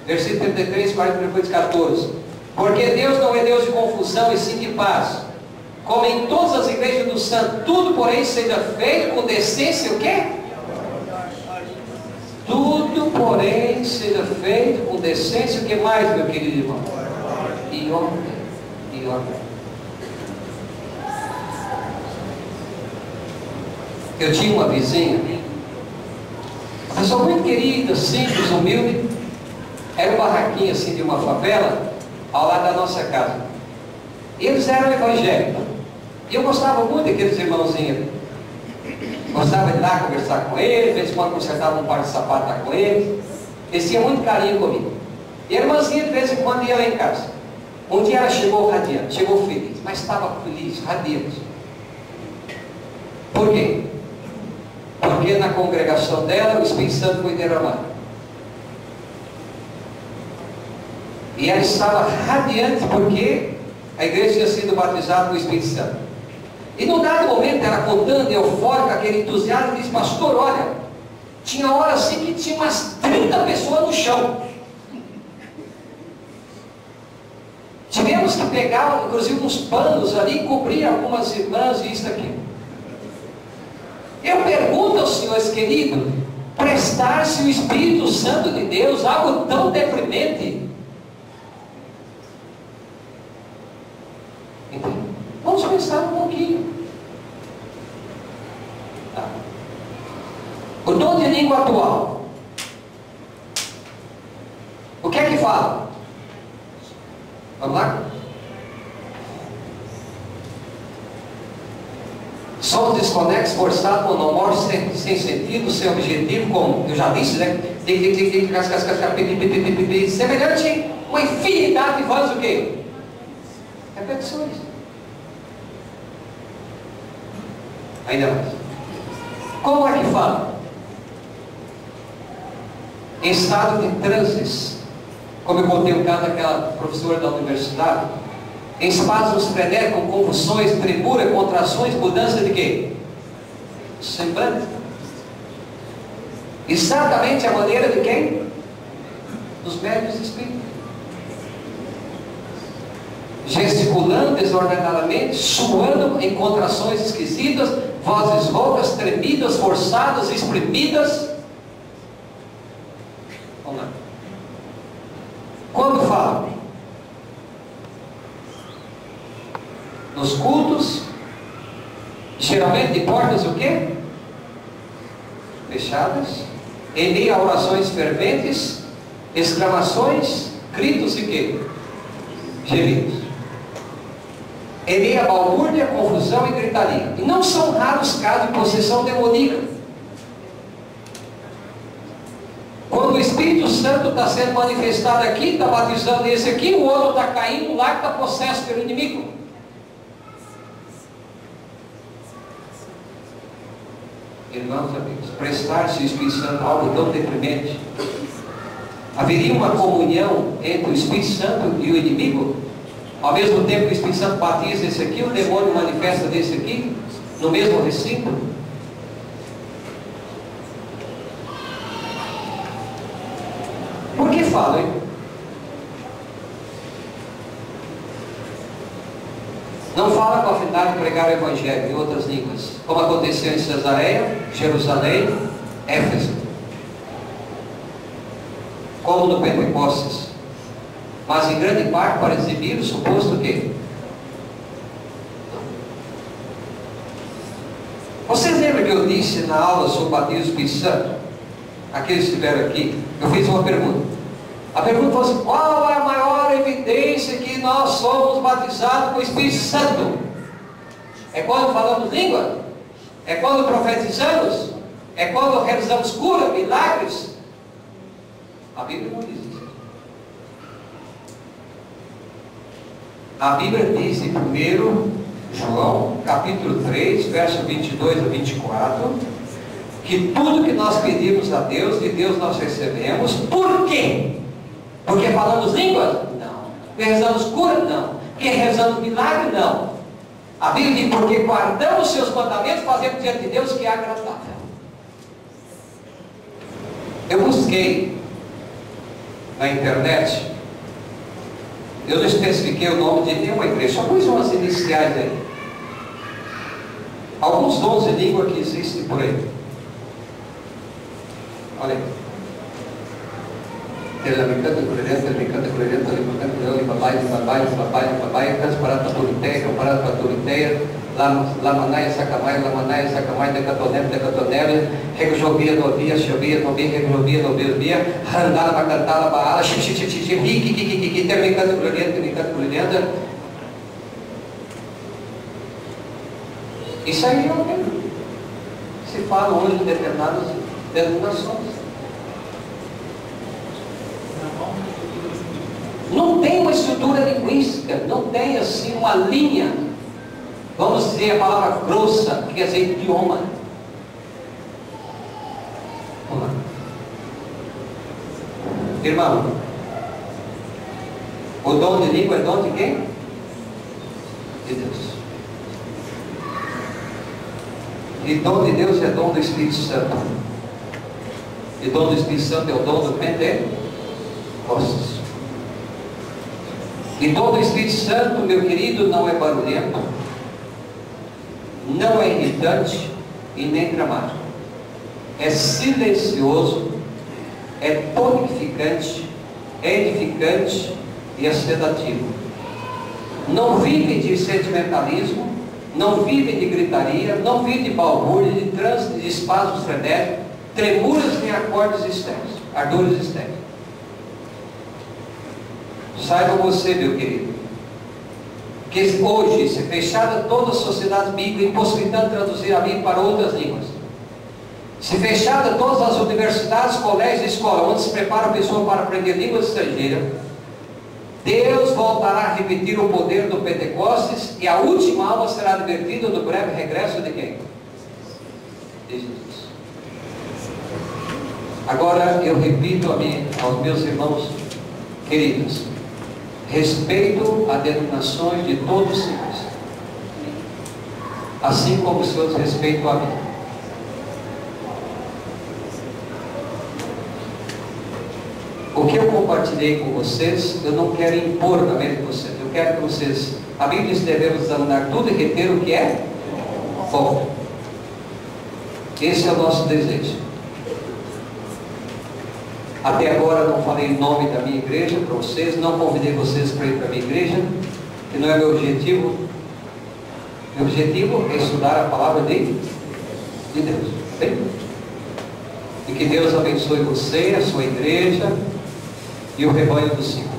versículo 33, 42, 14: porque Deus não é Deus de confusão, e sim de paz, como em todas as igrejas do santo. Tudo, porém, seja feito com decência, o quê? Tudo, porém, seja feito com decência, o que mais, meu querido irmão? E ordem. E ordem. Eu tinha uma vizinha, uma pessoa muito querida, simples, humilde. Era um barraquinho assim de uma favela, ao lado da nossa casa. E eles eram evangélicos. E eu gostava muito daqueles irmãozinhos. Gostava de ir lá conversar com eles, de vez em quando consertava um par de sapatos lá com eles. Eles tinham muito carinho comigo. E a irmãzinha de vez em quando ia lá em casa. Um dia ela chegou radiante, chegou feliz, mas estava feliz, radiante. Por quê? Porque na congregação dela o Espírito Santo foi derramado. E ela estava radiante porque a igreja tinha sido batizada com o Espírito Santo. E num dado momento, ela contando, eufórica, aquele entusiasmo, disse: pastor, olha, tinha hora assim que tinha umas 30 pessoas no chão. Tivemos que pegar, inclusive, uns panos ali e cobrir algumas irmãs e isso aqui. Eu pergunto aos senhores queridos, prestar-se o Espírito Santo de Deus algo tão deprimente? Entendeu? Vamos pensar um pouquinho. Tá. O dom de língua atual, o que é que fala? Vamos lá? Sons desconexos, forçados, monomórficos, sem sentido, sem objetivo, como eu já disse, né? Semelhante a uma infinidade de vozes, o quê? Repetições. Ainda mais. Como é que fala? Em estado de transes, como eu contei o caso daquela professora da universidade, em espasmos frenéticos, convulsões, tremura, contrações, mudança de quê? Semblante. Exatamente a maneira de quem? Dos médios de espírito. Gesticulando desordenadamente, suando em contrações esquisitas, vozes roucas, tremidas, forçadas, exprimidas. Vamos lá. Quando fala? Nos cultos, geralmente de portas o quê? Fechadas, em meio a orações ferventes, exclamações, gritos e quê? Gemidos. Em meio a balbúrdia, confusão e gritaria. E não são raros casos de possessão demoníaca. Quando o Espírito Santo está sendo manifestado aqui, está batizando esse aqui, o outro está caindo lá, que está possesso pelo inimigo. Irmãos, amigos, prestar-se o Espírito Santo algo tão deprimente. Haveria uma comunhão entre o Espírito Santo e o inimigo? Ao mesmo tempo que o Espírito Santo batiza esse aqui, o demônio manifesta desse aqui, no mesmo recinto? Por que falo, hein? Não fala com a finalidade de pregar o Evangelho em outras línguas, como aconteceu em Cesareia, Jerusalém, Éfeso, como no Pentecostes, mas em grande parte para exibir o suposto quê? Vocês lembram que eu disse na aula sobre o batismo do Espírito Santo? Aqueles que estiveram aqui, eu fiz uma pergunta. A pergunta foi assim: qual é a maior evidência que nós somos batizados com o Espírito Santo? É quando falamos língua? É quando profetizamos? É quando realizamos cura, milagres? A Bíblia não diz isso. A Bíblia diz em 1 João, capítulo 3, verso 22 a 24, que tudo que nós pedimos a Deus, de Deus nós recebemos. Por quê? Porque falamos línguas? Não. Porque rezamos cura? Não. Porque rezamos milagre? Não. A Bíblia diz: porque guardamos seus mandamentos, fazemos diante de Deus que é agradável. Eu busquei na internet, eu não especifiquei o nome de nenhuma igreja, só pus umas iniciais aí. Alguns dons de língua que existem por aí. Olha aí. Lamanaya Sacamai, Decatonel, Regjovia, Novia, Chovia, Novia, Randala, Bacantala, Baala, Xixi, Rique, Termicando, Glorienta. Isso aí é o que se fala hoje em determinadas denominações. Não tem uma estrutura linguística, não tem assim uma linha, vamos dizer a palavra grossa, que quer dizer idioma. Vamos lá. Irmão, o dom de língua é dom de quem? De Deus. E dom de Deus é dom do Espírito Santo. E dom do Espírito Santo é o dom do Pentecostes. E dom do Espírito Santo, meu querido, não é barulhento, não é irritante e nem dramático. É silencioso, é tonificante, é edificante e é sedativo. Não vive de sentimentalismo, não vive de gritaria, não vive de balbúrdia, de trânsito, de espasmos frenéticos, tremuras nem acordes estéreis, ardores estéreis. Saiba você, meu querido, que hoje, se fechada toda a sociedade bíblica, impossibilitando traduzir a Bíblia para outras línguas, se fechada todas as universidades, colégios e escolas, onde se prepara a pessoa para aprender línguas estrangeiras, Deus voltará a repetir o poder do Pentecostes e a última alma será divertida no breve regresso de quem? De Jesus. Agora eu repito aos meus irmãos queridos: respeito a denominações de todos os tipos, assim como os seus respeitam a mim. O que eu compartilhei com vocês, eu não quero impor na mente de vocês. Eu quero que vocês, a Bíblia diz que devemos examinar tudo e reter o que é bom. Esse é o nosso desejo. Até agora não falei em nome da minha igreja para vocês, não convidei vocês para ir para a minha igreja, que não é meu objetivo. Meu objetivo é estudar a palavra de Deus. Bem? E que Deus abençoe você, a sua igreja e o rebanho do Senhor.